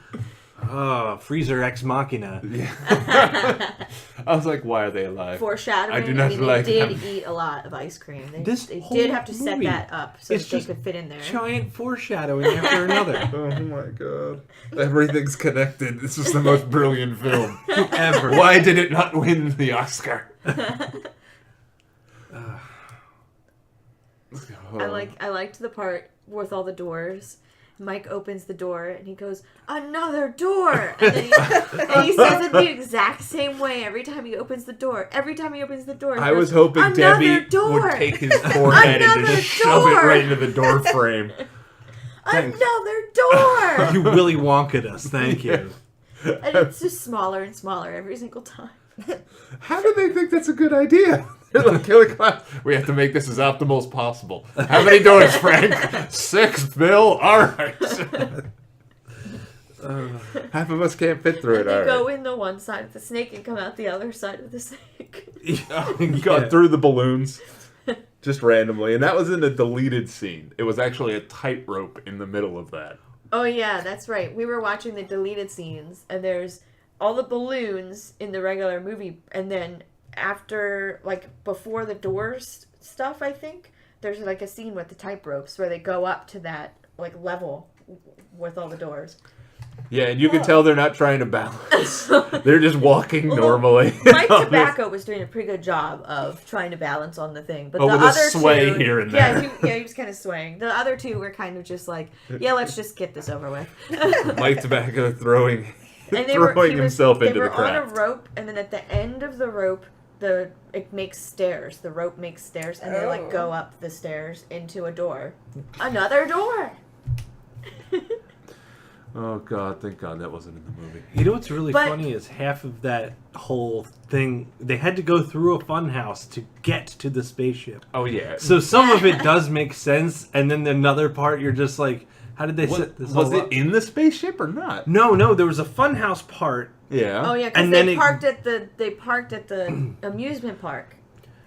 Oh, freezer ex machina. I was like, why are they alive? Foreshadowing. I do not mean, like they did them. eat a lot of ice cream. They This did whole have to set movie that up so is that they just could fit in there. Giant foreshadowing after another. Oh my God. Everything's connected. This is the most brilliant film. Ever. Why did it not win the Oscar? I liked the part with all the doors. Mike opens the door and he goes, "Another door!" And then he says it the exact same way every time he opens the door. Every time he opens the door, he I goes, was hoping "Another Debbie door! would take his forehead and Another just shove it door! right into the door frame. Thanks. Another door!" You Willy Wonka us. Thank you. And it's just smaller and smaller every single time. How do they think that's a good idea? They're like, Killer Clown, we have to make this as optimal as possible. How many doors, Frank? 6, Bill? Alright. Half of us can't fit through it, You go alright. in the one side of the snake and come out the other side of the snake. You got through the balloons. Just randomly. And that was in a deleted scene. It was actually a tightrope in the middle of that. Oh yeah, that's right. We were watching the deleted scenes, and there's all the balloons in the regular movie, and then after, like, before the doors stuff, I think, there's, like, a scene with the tight ropes where they go up to that, like, level with all the doors. Yeah, and you can tell they're not trying to balance. They're just walking normally. Mike Tobacco was doing a pretty good job of trying to balance on the thing, but Oh, the with a other sway two, here and yeah, there. he was kind of swaying. The other two were kind of just like, yeah, let's just get this over with. Mike Tobacco throwing And throwing himself into they the were on a craft. rope, and then at the end of the rope, it makes stairs. The rope makes stairs, and they like go up the stairs into a door. Another door. Oh God, thank God that wasn't in the movie. You know what's really But- funny is half of that whole thing, they had to go through a funhouse to get to the spaceship. Oh yeah. So some of it does make sense, and then another part you're just like, how did they set this Was all it up? in the spaceship or not? No, there was a funhouse part, Yeah. Oh yeah, because And then they it- parked at the amusement park.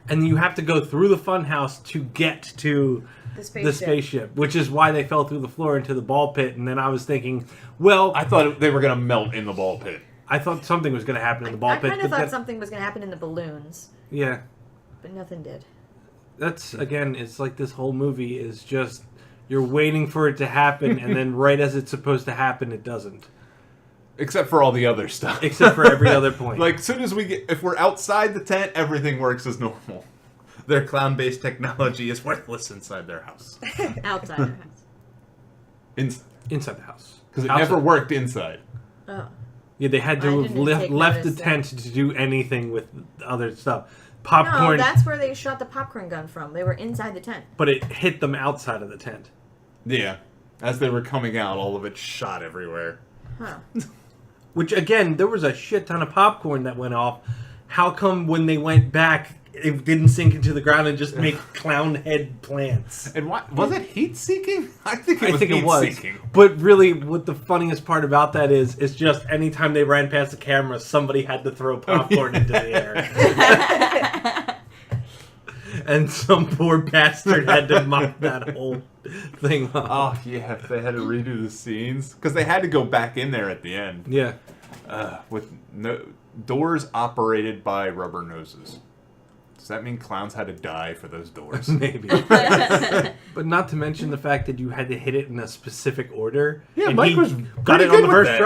and you have to go through the funhouse to get to The spaceship. the spaceship, which is why they fell through the floor into the ball pit. And then I was thinking, well, I thought they were gonna melt in the ball pit. I thought something was going to happen in the ball I pit. kind of but thought that- something was going to happen in the balloons, Yeah, but nothing did. that's again, it's like this whole movie is just you're waiting for it to happen, and then right as it's supposed to happen, it doesn't. Except for all the other stuff. Except for every other point. Like, as soon as if we're outside the tent, everything works as normal. Their clown-based technology is worthless inside their house. Outside our house. Inside the house. Because it Outside- never worked inside. Oh. Yeah, they had I to have didn't take left the notice tent to do anything with other stuff. No, Popcorn, that's where they shot the popcorn gun from. They were inside the tent. but it hit them outside of the tent. Yeah. As they were coming out, all of it shot everywhere. Huh. Which, again, there was a shit ton of popcorn that went off. How come when they went back, it didn't sink into the ground and just make clown head plants? And what was it? Heat-seeking? I think it was it was. heat-seeking. But really, what the funniest part about that is just anytime they ran past the camera, somebody had to throw popcorn into the air. And some poor bastard had to mop that whole thing up. Oh, yeah. They had to redo the scenes. Because they had to go back in there at the end. Yeah. With no doors operated by rubber noses. Does that mean clowns had to die for those doors? Maybe. But not to mention the fact that you had to hit it in a specific order. Yeah, and Mike he was got pretty it on good the with first that.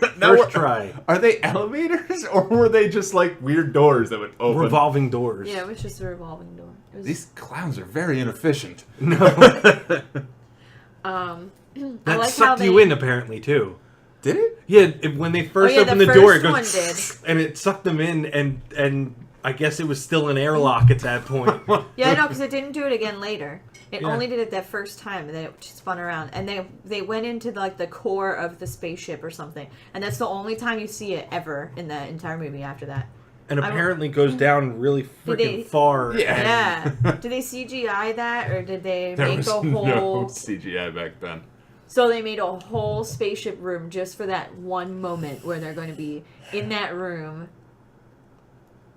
try. Now, First try. Are they elevators or were they just like weird doors that would open? Revolving doors. Yeah, it was just a revolving door. It was, These clowns are very inefficient. No. I That like how sucked they, you in apparently too. Did it? Yeah, when they first yeah, opened the the door, it first goes one and it sucked them in, and I guess it was still an airlock at that point. Yeah, I know, because it didn't do it again later. It Yeah. only did it that first time, and then it spun around. And they went into like the core of the spaceship or something, and that's the only time you see it ever in the entire movie after that. And apparently goes down really Did they- freaking far. Yeah. Yeah. Did they CGI that, or did they There make was a whole? no CGI back then. So they made a whole spaceship room just for that one moment where they're going to be in that room.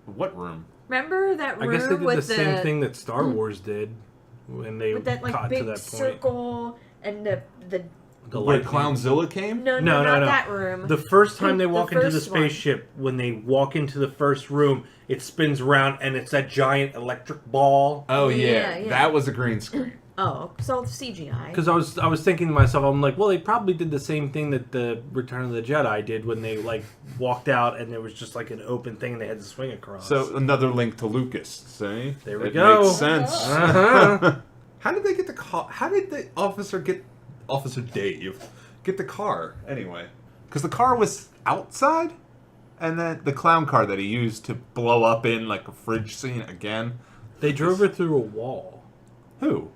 What room? Remember that I room guess they did with the same thing that Star Wars did when they with that like got to big that point. circle and the The Where lightning. Clownzilla came? no, No, not no. that room. The first time they The walk into the first one. spaceship, when they walk into the first room, it spins around and it's that giant electric ball. Oh Yeah, yeah. That was a green screen. Oh, so CGI. Because I was thinking to myself, I'm like, well, they probably did the same thing that the Return of the Jedi did when they like walked out and there was just like an open thing they had to swing across. So another link to Lucas. See? There we It go. Makes sense. Uh-huh. How did they get the car? How did the Officer Dave get the car anyway? Because the car was outside, and then the clown car that he used to blow up in like a fridge scene again. They drove her through a wall. Who?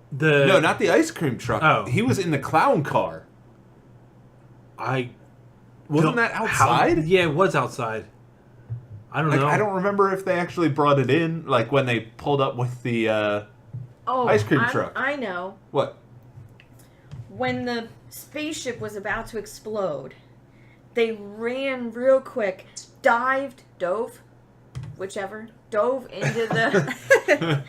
No, not the ice cream truck. Oh. He was in the clown car. I Wasn't that outside? Yeah, it was outside. I don't Like, know. I don't remember if they actually brought it in, like when they pulled up with the ice cream truck. I know. What? When the spaceship was about to explode, they ran real quick, dove into the.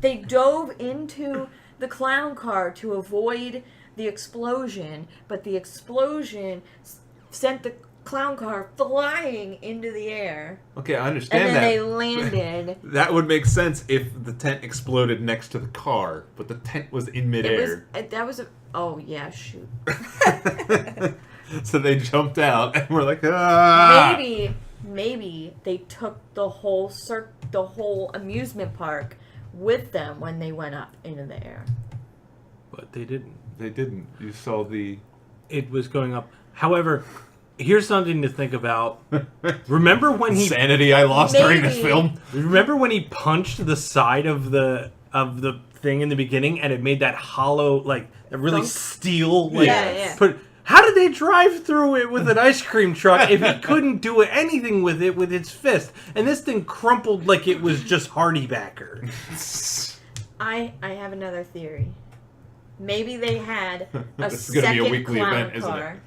They dove into the clown car to avoid the explosion, but the explosion sent the clown car flying into the air, Okay, I and understand then that. they landed. That would make sense if the tent exploded next to the car, but the tent was in midair. Oh yeah, shoot. So they jumped out and were like, ah! Maybe they took the whole amusement park with them when they went up into the air. But they didn't. They didn't. You saw the... It was going up. However, here's something to think about. Remember when he sanity I lost during this Maybe. film? Remember when he punched the side of the thing in the beginning and it made that hollow, like, that really Thunk. steel, like, Yeah, yeah. How did they drive through it with an ice cream truck if he couldn't do anything with it with his fist? And this thing crumpled like it was just Hardy Backer. I have another theory. Maybe they had a This is gonna be a second weekly clown event, isn't it? car.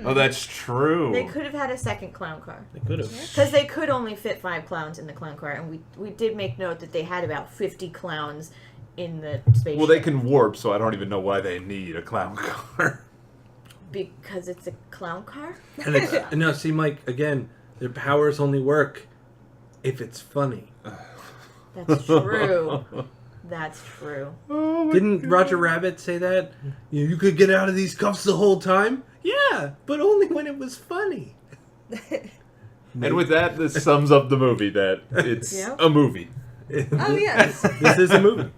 Oh, that's true. They could have had a second clown car. They could have. Because they could only fit 5 clowns in the clown car, and we did make note that they had about 50 clowns in the spaceship. Well, they can warp, so I don't even know why they need a clown car. Because it's a clown car? And it's, no, see, Mike, again, their powers only work if it's funny. That's true. That's true. Didn't Roger Rabbit say that? You could get out of these cuffs the whole time? Yeah, but only when it was funny. And with that, this sums up the movie, that it's Yep. a movie. Oh, yes. This is a movie.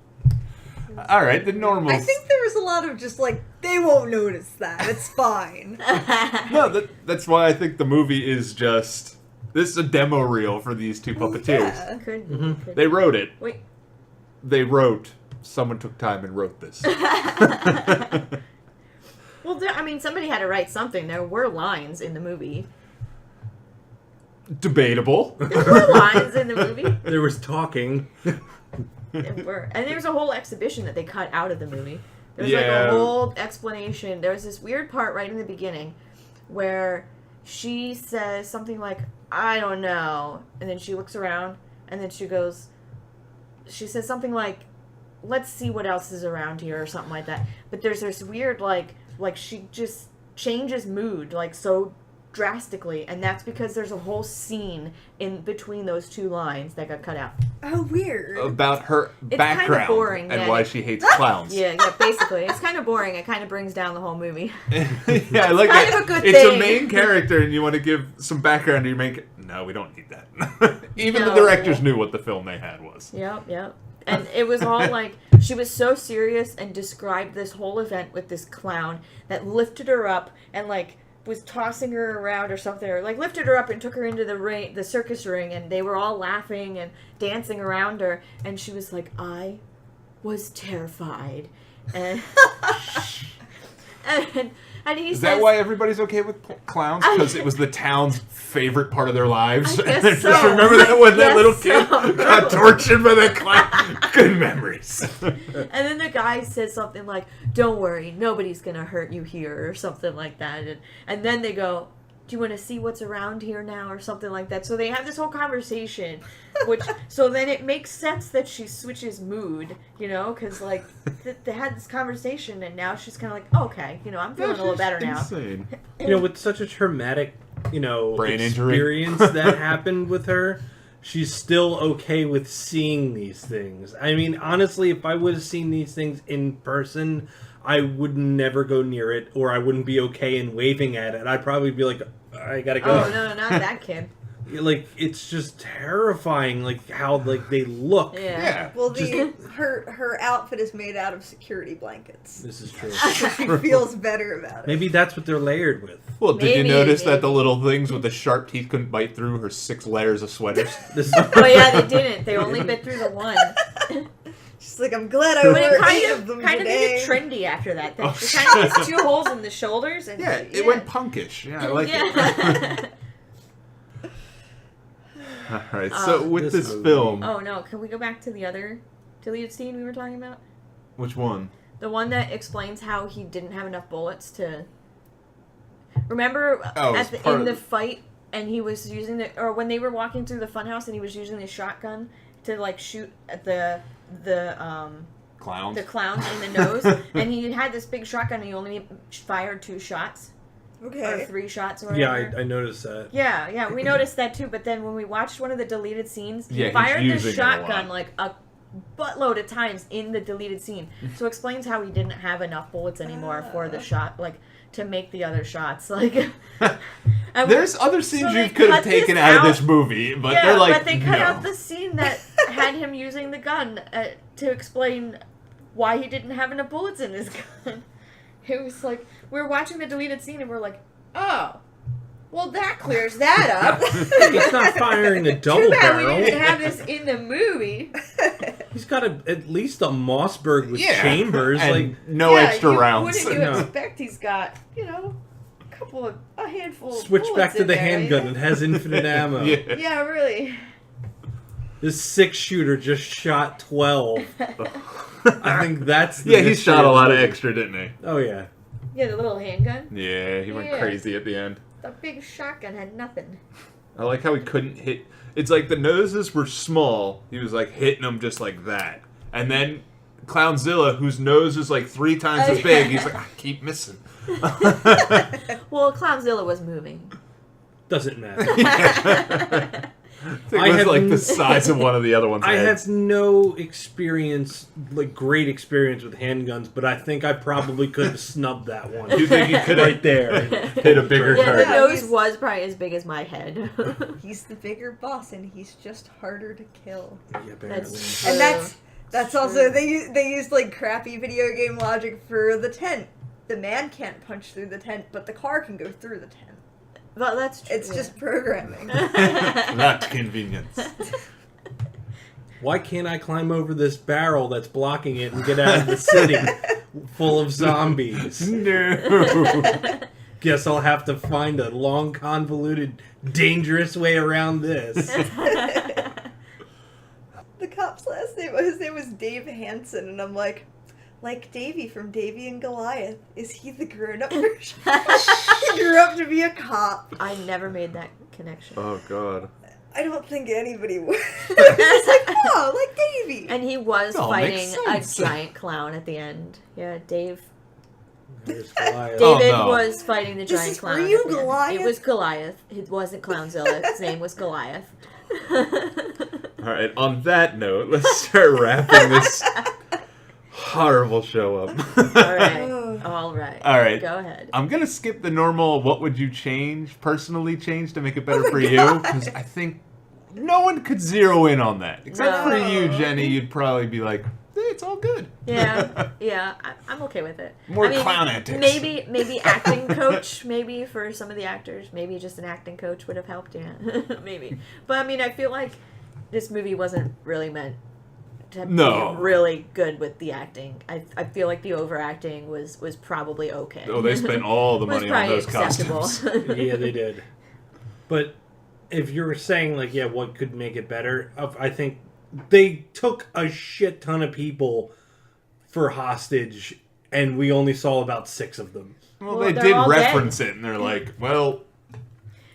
All right, the normal. I think there was a lot of just like, they won't notice that. It's fine. No, that's why I think the movie is just... This is a demo reel for these two puppeteers. Yeah. Could. They wrote it. Wait. They wrote... Someone took time and wrote this. Well, I mean, somebody had to write something. There were lines in the movie. Debatable. There were lines in the movie. There was talking. There were. And there's a whole exhibition that they cut out of the movie. There's like Yeah. a whole explanation. There's this weird part right in the beginning where she says something like, I don't know. And then she looks around and then she says something like, let's see what else is around here or something like that. But there's this weird, like she just changes mood, like, so drastically. And that's because there's a whole scene in between those two lines that got cut out. Oh, weird. About her It's background kinda boring, and yeah. why she hates clowns. Yeah, basically. It's kind of boring. It kind of brings down the whole movie. Yeah, I like kind that. of a good It's a thing. main character, and you want to give some background to your main. No, we don't need that. Even the No. directors knew what the film they had was. Yep. And it was all like, she was so serious and described this whole event with this clown that lifted her up and, like, was tossing her around or something, or, like, lifted her up and took her into the circus ring, and they were all laughing and dancing around her, and she was like, I was terrified. And, and he Is says... that why everybody's okay with clowns? Because it was the town's favorite part of their lives. I guess And so. just remember that when that Guess little kid so. got tortured by that clown. Good memories. And then the guy said something like, don't worry, nobody's going to hurt you here, or something like that. And then they go, do you want to see what's around here now, or something like that. So they have this whole conversation, so then it makes sense that she switches mood, you know, because, like, they had this conversation, and now she's kind of like, oh, okay, you know, I'm feeling a little better now. Insane. You know, with such a traumatic, Brain injury. experience that happened with her, she's still okay with seeing these things. I mean, honestly, if I would have seen these things in person, I would never go near it, or I wouldn't be okay in waving at it. I'd probably be like, I gotta go. Oh, no, not that kid. Like, it's just terrifying, like, how, like, they look. Yeah. Well, her outfit is made out of security blankets. This is true. So she feels better about it. Maybe that's what they're layered with. Well, did you Maybe, notice that maybe. the little things with the sharp teeth couldn't bite through her 6 layers of sweaters? This is Oh, yeah, they didn't. They only bit through the one. She's like, I'm glad I But wore it 8 of them kind of made today. it trendy after that. Oh, She kind of has 2 holes in the shoulders. And Yeah, it went punkish. Yeah, I like it. Yeah. All right, so with This this movie. film, Oh no, can we go back to the other deleted scene we were talking about? which one? The one that explains how he didn't have enough bullets to... Remember Oh, it's part in of the the- fight, and he was using or when they were walking through the funhouse and he was using the shotgun to, like, shoot at the Clowns? clowns in the nose, and he had this big shotgun and he only fired 2 shots, or Okay. 3 shots or yeah, whatever. I noticed that. Yeah, we noticed that too. But then when we watched one of the deleted scenes, he Yeah, he's fired the using it a lot. shotgun like a buttload of times in the deleted scene. So it explains how he didn't have enough bullets anymore for the shot, like, to make the other shots. Like, and There's other scenes so they you could have cut this taken out of out. this movie, but yeah, they're like, but they cut no. out the scene that had him using the gun to explain why he didn't have enough bullets in his gun. It was like, we were watching the deleted scene and we're like, oh, well, that clears that up. He's not firing a double Too bad we barrel. didn't have this in the movie. He's got at least a Mossberg with Yeah, chambers. and like, no extra rounds. Wouldn't you No. expect he's got, a handful. Of Switch back bullets to in the there, handgun. yeah. It has infinite ammo. Yeah. Yeah, really. This 6-shooter just shot 12. I think that's the Yeah, he mystery shot a the lot of movie. extra, didn't he? Oh, yeah. Yeah, the little handgun. Yeah, he went Yeah. crazy at the end. The big shotgun had nothing. I like how he couldn't hit. It's like the noses were small. He was like hitting them just like that. And then Clownzilla, whose nose is like 3 times as big, he's like, I keep missing. Well, Clownzilla was moving. Doesn't matter. It I was have like the n- size of one of the other ones. I have no experience, like great experience with handguns, but I think I probably could have snubbed that one. You think you could have right there. hit a bigger Yeah, the target? nose was probably as big as my head. He's the bigger boss, and he's just harder to kill. Yeah, apparently. That's And that's True. also they used like crappy video game logic for the tent. The man can't punch through the tent, but the car can go through the tent. Well, that's true. It's just programming. Not convenience. Why can't I climb over this barrel that's blocking it and get out of the city full of zombies? No. Guess I'll have to find a long, convoluted, dangerous way around this. The cop's last name, his name was Dave Hansen, and I'm like Davy from Davy and Goliath. Is he the grown-up version? He grew up to be a cop. I never made that connection. Oh God. I don't think anybody would. It's like, oh, like Davy. And he was It all makes fighting a sense. giant clown at the end. Yeah, Dave. There's Goliath. Oh, David no. was fighting the This giant is clown. real at the end. Goliath? It was Goliath. It wasn't Clownzilla. His name was Goliath. All right. On that note, let's start wrapping this horrible show up. All right. All right. All right. Go ahead. I'm gonna skip the normal. What would you personally change to make it better Oh my for you? God. Because I think no one could zero in on that except for you, No. Jenny. You'd probably be like, it's all good. Yeah, yeah, I'm okay with it. More clown antics. Maybe acting coach, maybe for some of the actors, maybe just an acting coach would have helped. Yeah, maybe. But I mean, I feel like this movie wasn't really meant to No. be really good with the acting. I feel like the overacting was probably okay. Oh, they spent all the was money on probably those costumes. Yeah, they did. But if you're saying, like, yeah, what could make it better, I think they took a shit ton of people for hostage, and we only saw about 6 of them. Well, Well, they they're did all reference dead. it, and they're like, well,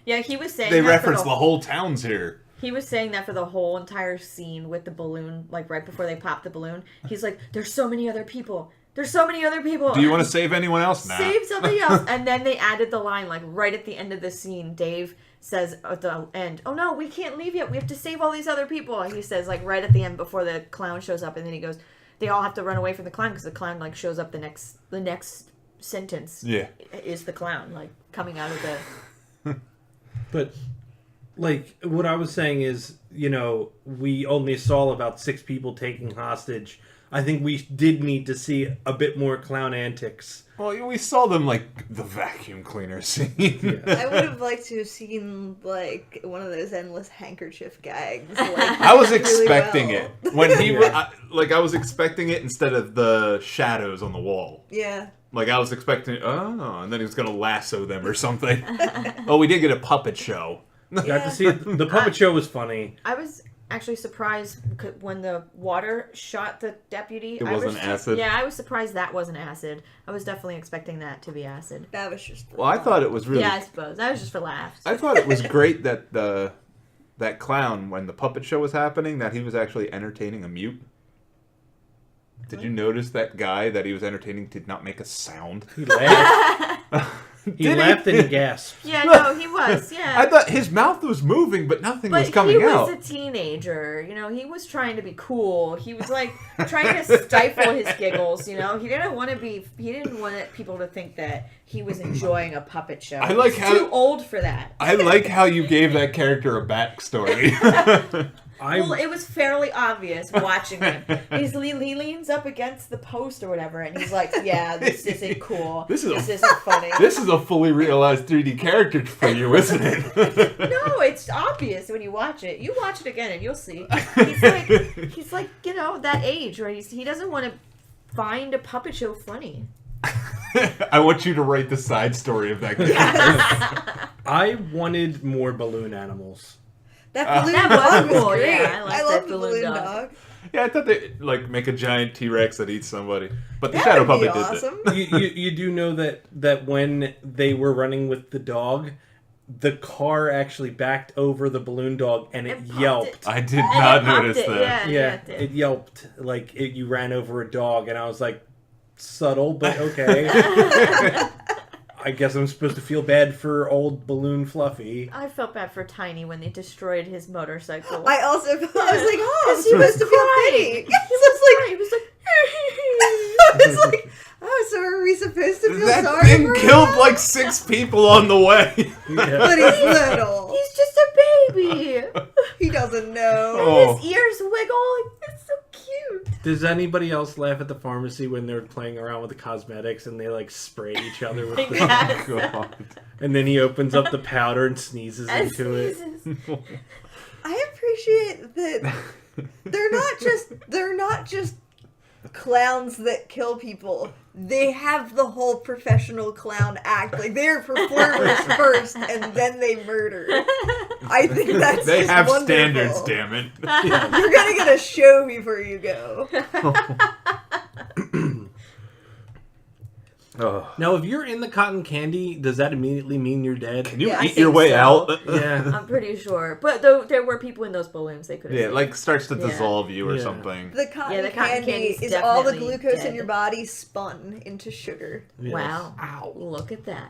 Yeah, he was saying they that for reference the whole town's here. He was saying that for the whole entire scene with the balloon, like right before they popped the balloon. He's like, there's so many other people. There's so many other people. Do you want to save anyone else now? Save somebody else. And then they added the line, like right at the end of the scene, Dave says at the end, oh no, we can't leave yet. We have to save all these other people. And he says, like right at the end before the clown shows up. And then he goes, they all have to run away from the clown because the clown like shows up the next sentence. Yeah. Is the clown like coming out of the... But, like, what I was saying is, you know, we only saw about 6 people taking hostage. I think we did need to see a bit more clown antics. Well, we saw them like the vacuum cleaner scene. I would have liked to have seen like one of those endless handkerchief gags. Like, I was really expecting well. it when he Yeah. I was expecting it instead of the shadows on the wall. Yeah. Like I was expecting, and then he was gonna lasso them or something. Oh, we did get a puppet show. Got to see it. The puppet show was funny. I was actually surprised when the water shot the deputy. It wasn't acid? Yeah, I was surprised that wasn't acid. I was definitely expecting that to be acid. That was just. Well, I thought it was really. Yeah, I suppose. That was just for laughs. I thought it was great that that clown, when the puppet show was happening, that he was actually entertaining a mute. Did you notice that guy that he was entertaining did not make a sound? He laughed. He Did laughed and he gasped. Yeah, no, he was. Yeah. I thought his mouth was moving, but nothing was But coming he out. was a teenager, you know. He was trying to be cool. He was like trying to stifle his giggles, you know. He didn't want people to think that he was enjoying a puppet show. I like He's how- too old for that. I like how you gave that character a backstory. Well, it was fairly obvious watching him. He leans up against the post or whatever, and he's like, "Yeah, this isn't cool. This This is isn't funny." This is a fully realized 3D character for you, isn't it? No, it's obvious when you watch it. You watch it again and you'll see. He's like, you know, that age where he doesn't want to find a puppet show funny. I want you to write the side story of that game. I wanted more balloon animals. That balloon That dog was was cool, great. yeah, I liked love that the balloon balloon dog. dog. Yeah, I thought they like make a giant T-Rex that eats somebody, but the That Shadow would be Puppet did awesome. that. You do know that when they were running with the dog, the car actually backed over the balloon dog and it And popped yelped. it. I did And not it popped notice it, that. Yeah, Yeah, it it yelped like you ran over a dog, and I was like, subtle, but okay. I guess I'm supposed to feel bad for old balloon Fluffy. I felt bad for Tiny when they destroyed his motorcycle. I was like, oh, I'm 'Cause he was supposed to feel pity. crying. He was like, I was like, oh, so are we supposed to feel That sorry thing for killed him? like 6 people on the way. Yeah. But he's little. he's just a baby. He doesn't know. Oh. His ears wiggle. It's so cute. Does anybody else laugh at the pharmacy when they're playing around with the cosmetics and they like spray each other with the Yes. God. and then he opens up the powder and sneezes And into it. sneezes. I appreciate that they're not just clowns that kill people. They have the whole professional clown act. Like they're performers first and then they murder. I think that's They just have wonderful. standards, damn it. You're gonna get a show before you go. Oh. Now, if you're in the cotton candy, does that immediately mean you're dead? Can you Yeah, I eat your think way so. out? Yeah. I'm pretty sure. But though there were people in those balloons, they could have Yeah, like starts to Yeah. dissolve you or Yeah. something. The cotton, Yeah, the cotton candy candy's is all the definitely glucose in dead. your body spun into sugar. Yes. Wow. Ow. Look at that.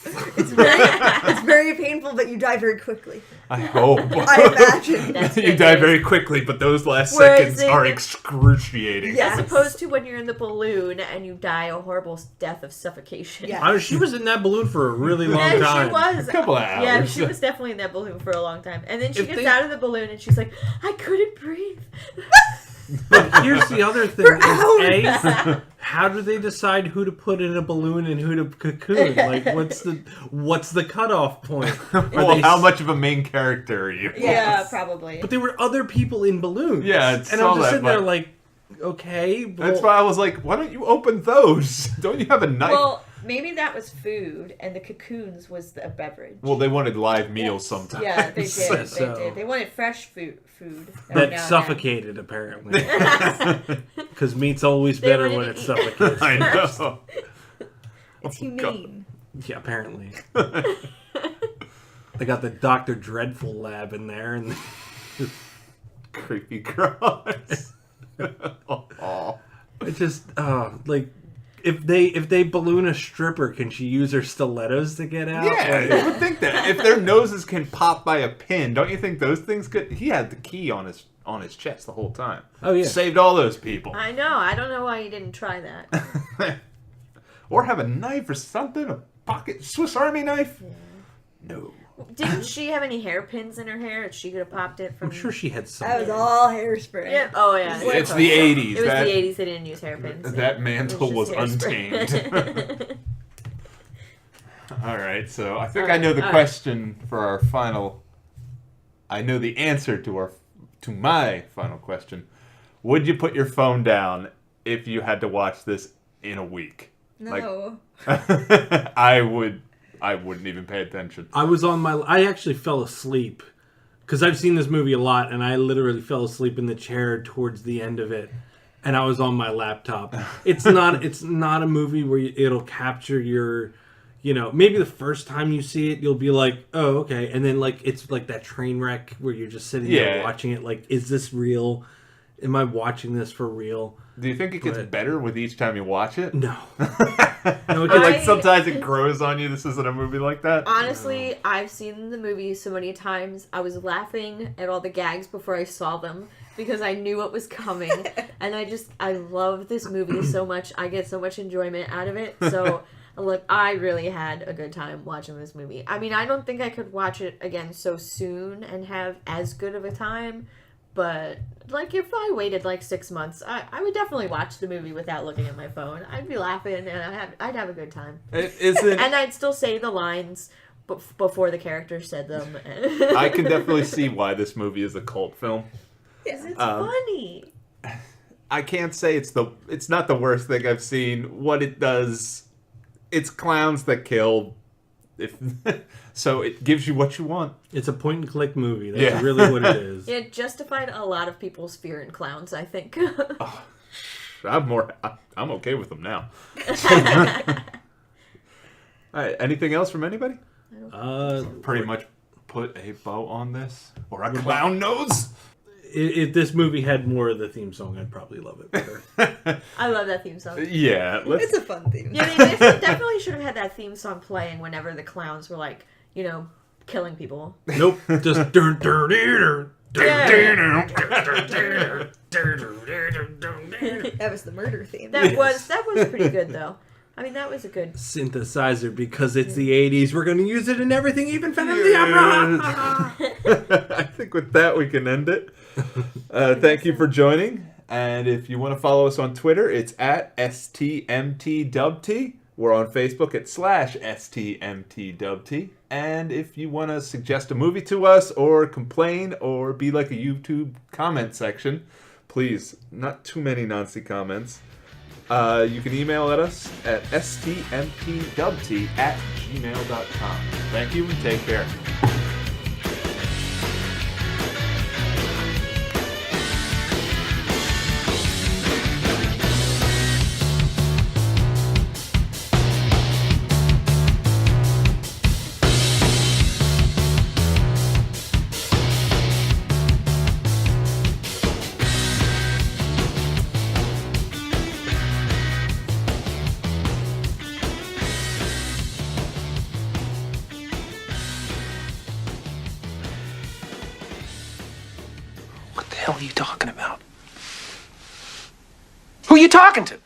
It's very painful, but you die very quickly. I hope. I imagine. That's You good die news. very quickly, but those last Whereas seconds are in- excruciating. Yeah. As opposed to when you're in the balloon and you die a horrible death of suffocation. Yeah. She was in that balloon for a really long Yeah, time. she was. A couple of Yeah, hours. she was definitely in that balloon for a long time. And then she If gets they- out of the balloon and she's like, I couldn't breathe. But here's the other thing: For is hours. A, how do they decide who to put in a balloon and who to cocoon? Like, what's the cutoff point? Are Well, they how s- much of a main character are you? Yeah, probably. But there were other people in balloons. Yeah, I and saw I'm just that, sitting there but- like, okay. That's well, why I was like, why don't you open those? Don't you have a knife? Well, maybe that was food and the cocoons was the beverage. Well, they wanted live meals sometimes. Yeah, they did. They So- did. They wanted fresh food. every that now and suffocated apparently, then. because meat's always They better wanted when to it eat- suffocates. I know. It's Oh, God. humane. Yeah, apparently. They got the Dr. Dreadful lab in there, and Creepy cross. Oh. it just like if they balloon a stripper, can she use her stilettos to get out? Yeah, Like, you would think that if their noses can pop by a pin, don't you think those things could? He had the key on his chest the whole time. Oh, yeah. Saved all those people. I know. I don't know why you didn't try that. Or have a knife or something, a pocket Swiss Army knife. No. Didn't she have any hairpins in her hair? She could have popped it from. I'm sure she had some. That was all hairspray. Yeah. Oh yeah. It's the 80s. It was That- the 80s. They didn't use hairpins. that It mantle was just hairspray. untamed. All right, so I think I know the question for our final. I know the answer to my final question. Would you put your phone down if you had to watch this in a week? No. I would. I wouldn't even pay attention. I actually fell asleep because I've seen this movie a lot, and I literally fell asleep in the chair towards the end of it, and I was on my laptop. It's not a movie where it'll capture your, maybe the first time you see it, you'll be like, oh, okay, and then like it's like that train wreck where you're just sitting there Yeah. watching it. Like, is this real? Am I watching this for real? Do you think it gets But- better with each time you watch it? No. No, it Like gets, sometimes it grows on you. This isn't a movie like that. Honestly, I've seen the movie so many times. I was laughing at all the gags before I saw them because I knew what was coming. And I love this movie so much. I get so much enjoyment out of it. So, look, I really had a good time watching this movie. I mean, I don't think I could watch it again so soon and have as good of a time. But, like, if I waited, like, 6 months, I would definitely watch the movie without looking at my phone. I'd be laughing, and I'd have a good time. It isn't. And I'd still say the lines before the characters said them. I can definitely see why this movie is a cult film. It's Um, funny. I can't say it's not the worst thing I've seen. What it does, it's clowns that kill. So it gives you what you want. It's a point and click movie. That's really what it is. It justified a lot of people's fear in clowns, I think. I'm okay with them now. All right, anything else from anybody? Pretty much put a bow on this, or a clown nose. If this movie had more of the theme song, I'd probably love it better. I love that theme song. Yeah, It's a fun theme. Yeah, they definitely should have had that theme song playing whenever the clowns were like, you know, killing people. Nope, just dun, dun, dun, dun, Yeah. That was the murder theme. That was pretty good though. I mean, that was a good. synthesizer because it's the 80s. We're going to use it in everything, even Phantom of the Opera. I think with that we can end it. Thank you for joining. And if you want to follow us on Twitter, it's at STMTWT. We're on Facebook at /STMTWT. And if you want to suggest a movie to us or complain or be like a YouTube comment section, please, not too many Nazi comments. You can email at us at stmtwt@gmail.com. Thank you and take care. What the hell are you talking about? Who are you talking to?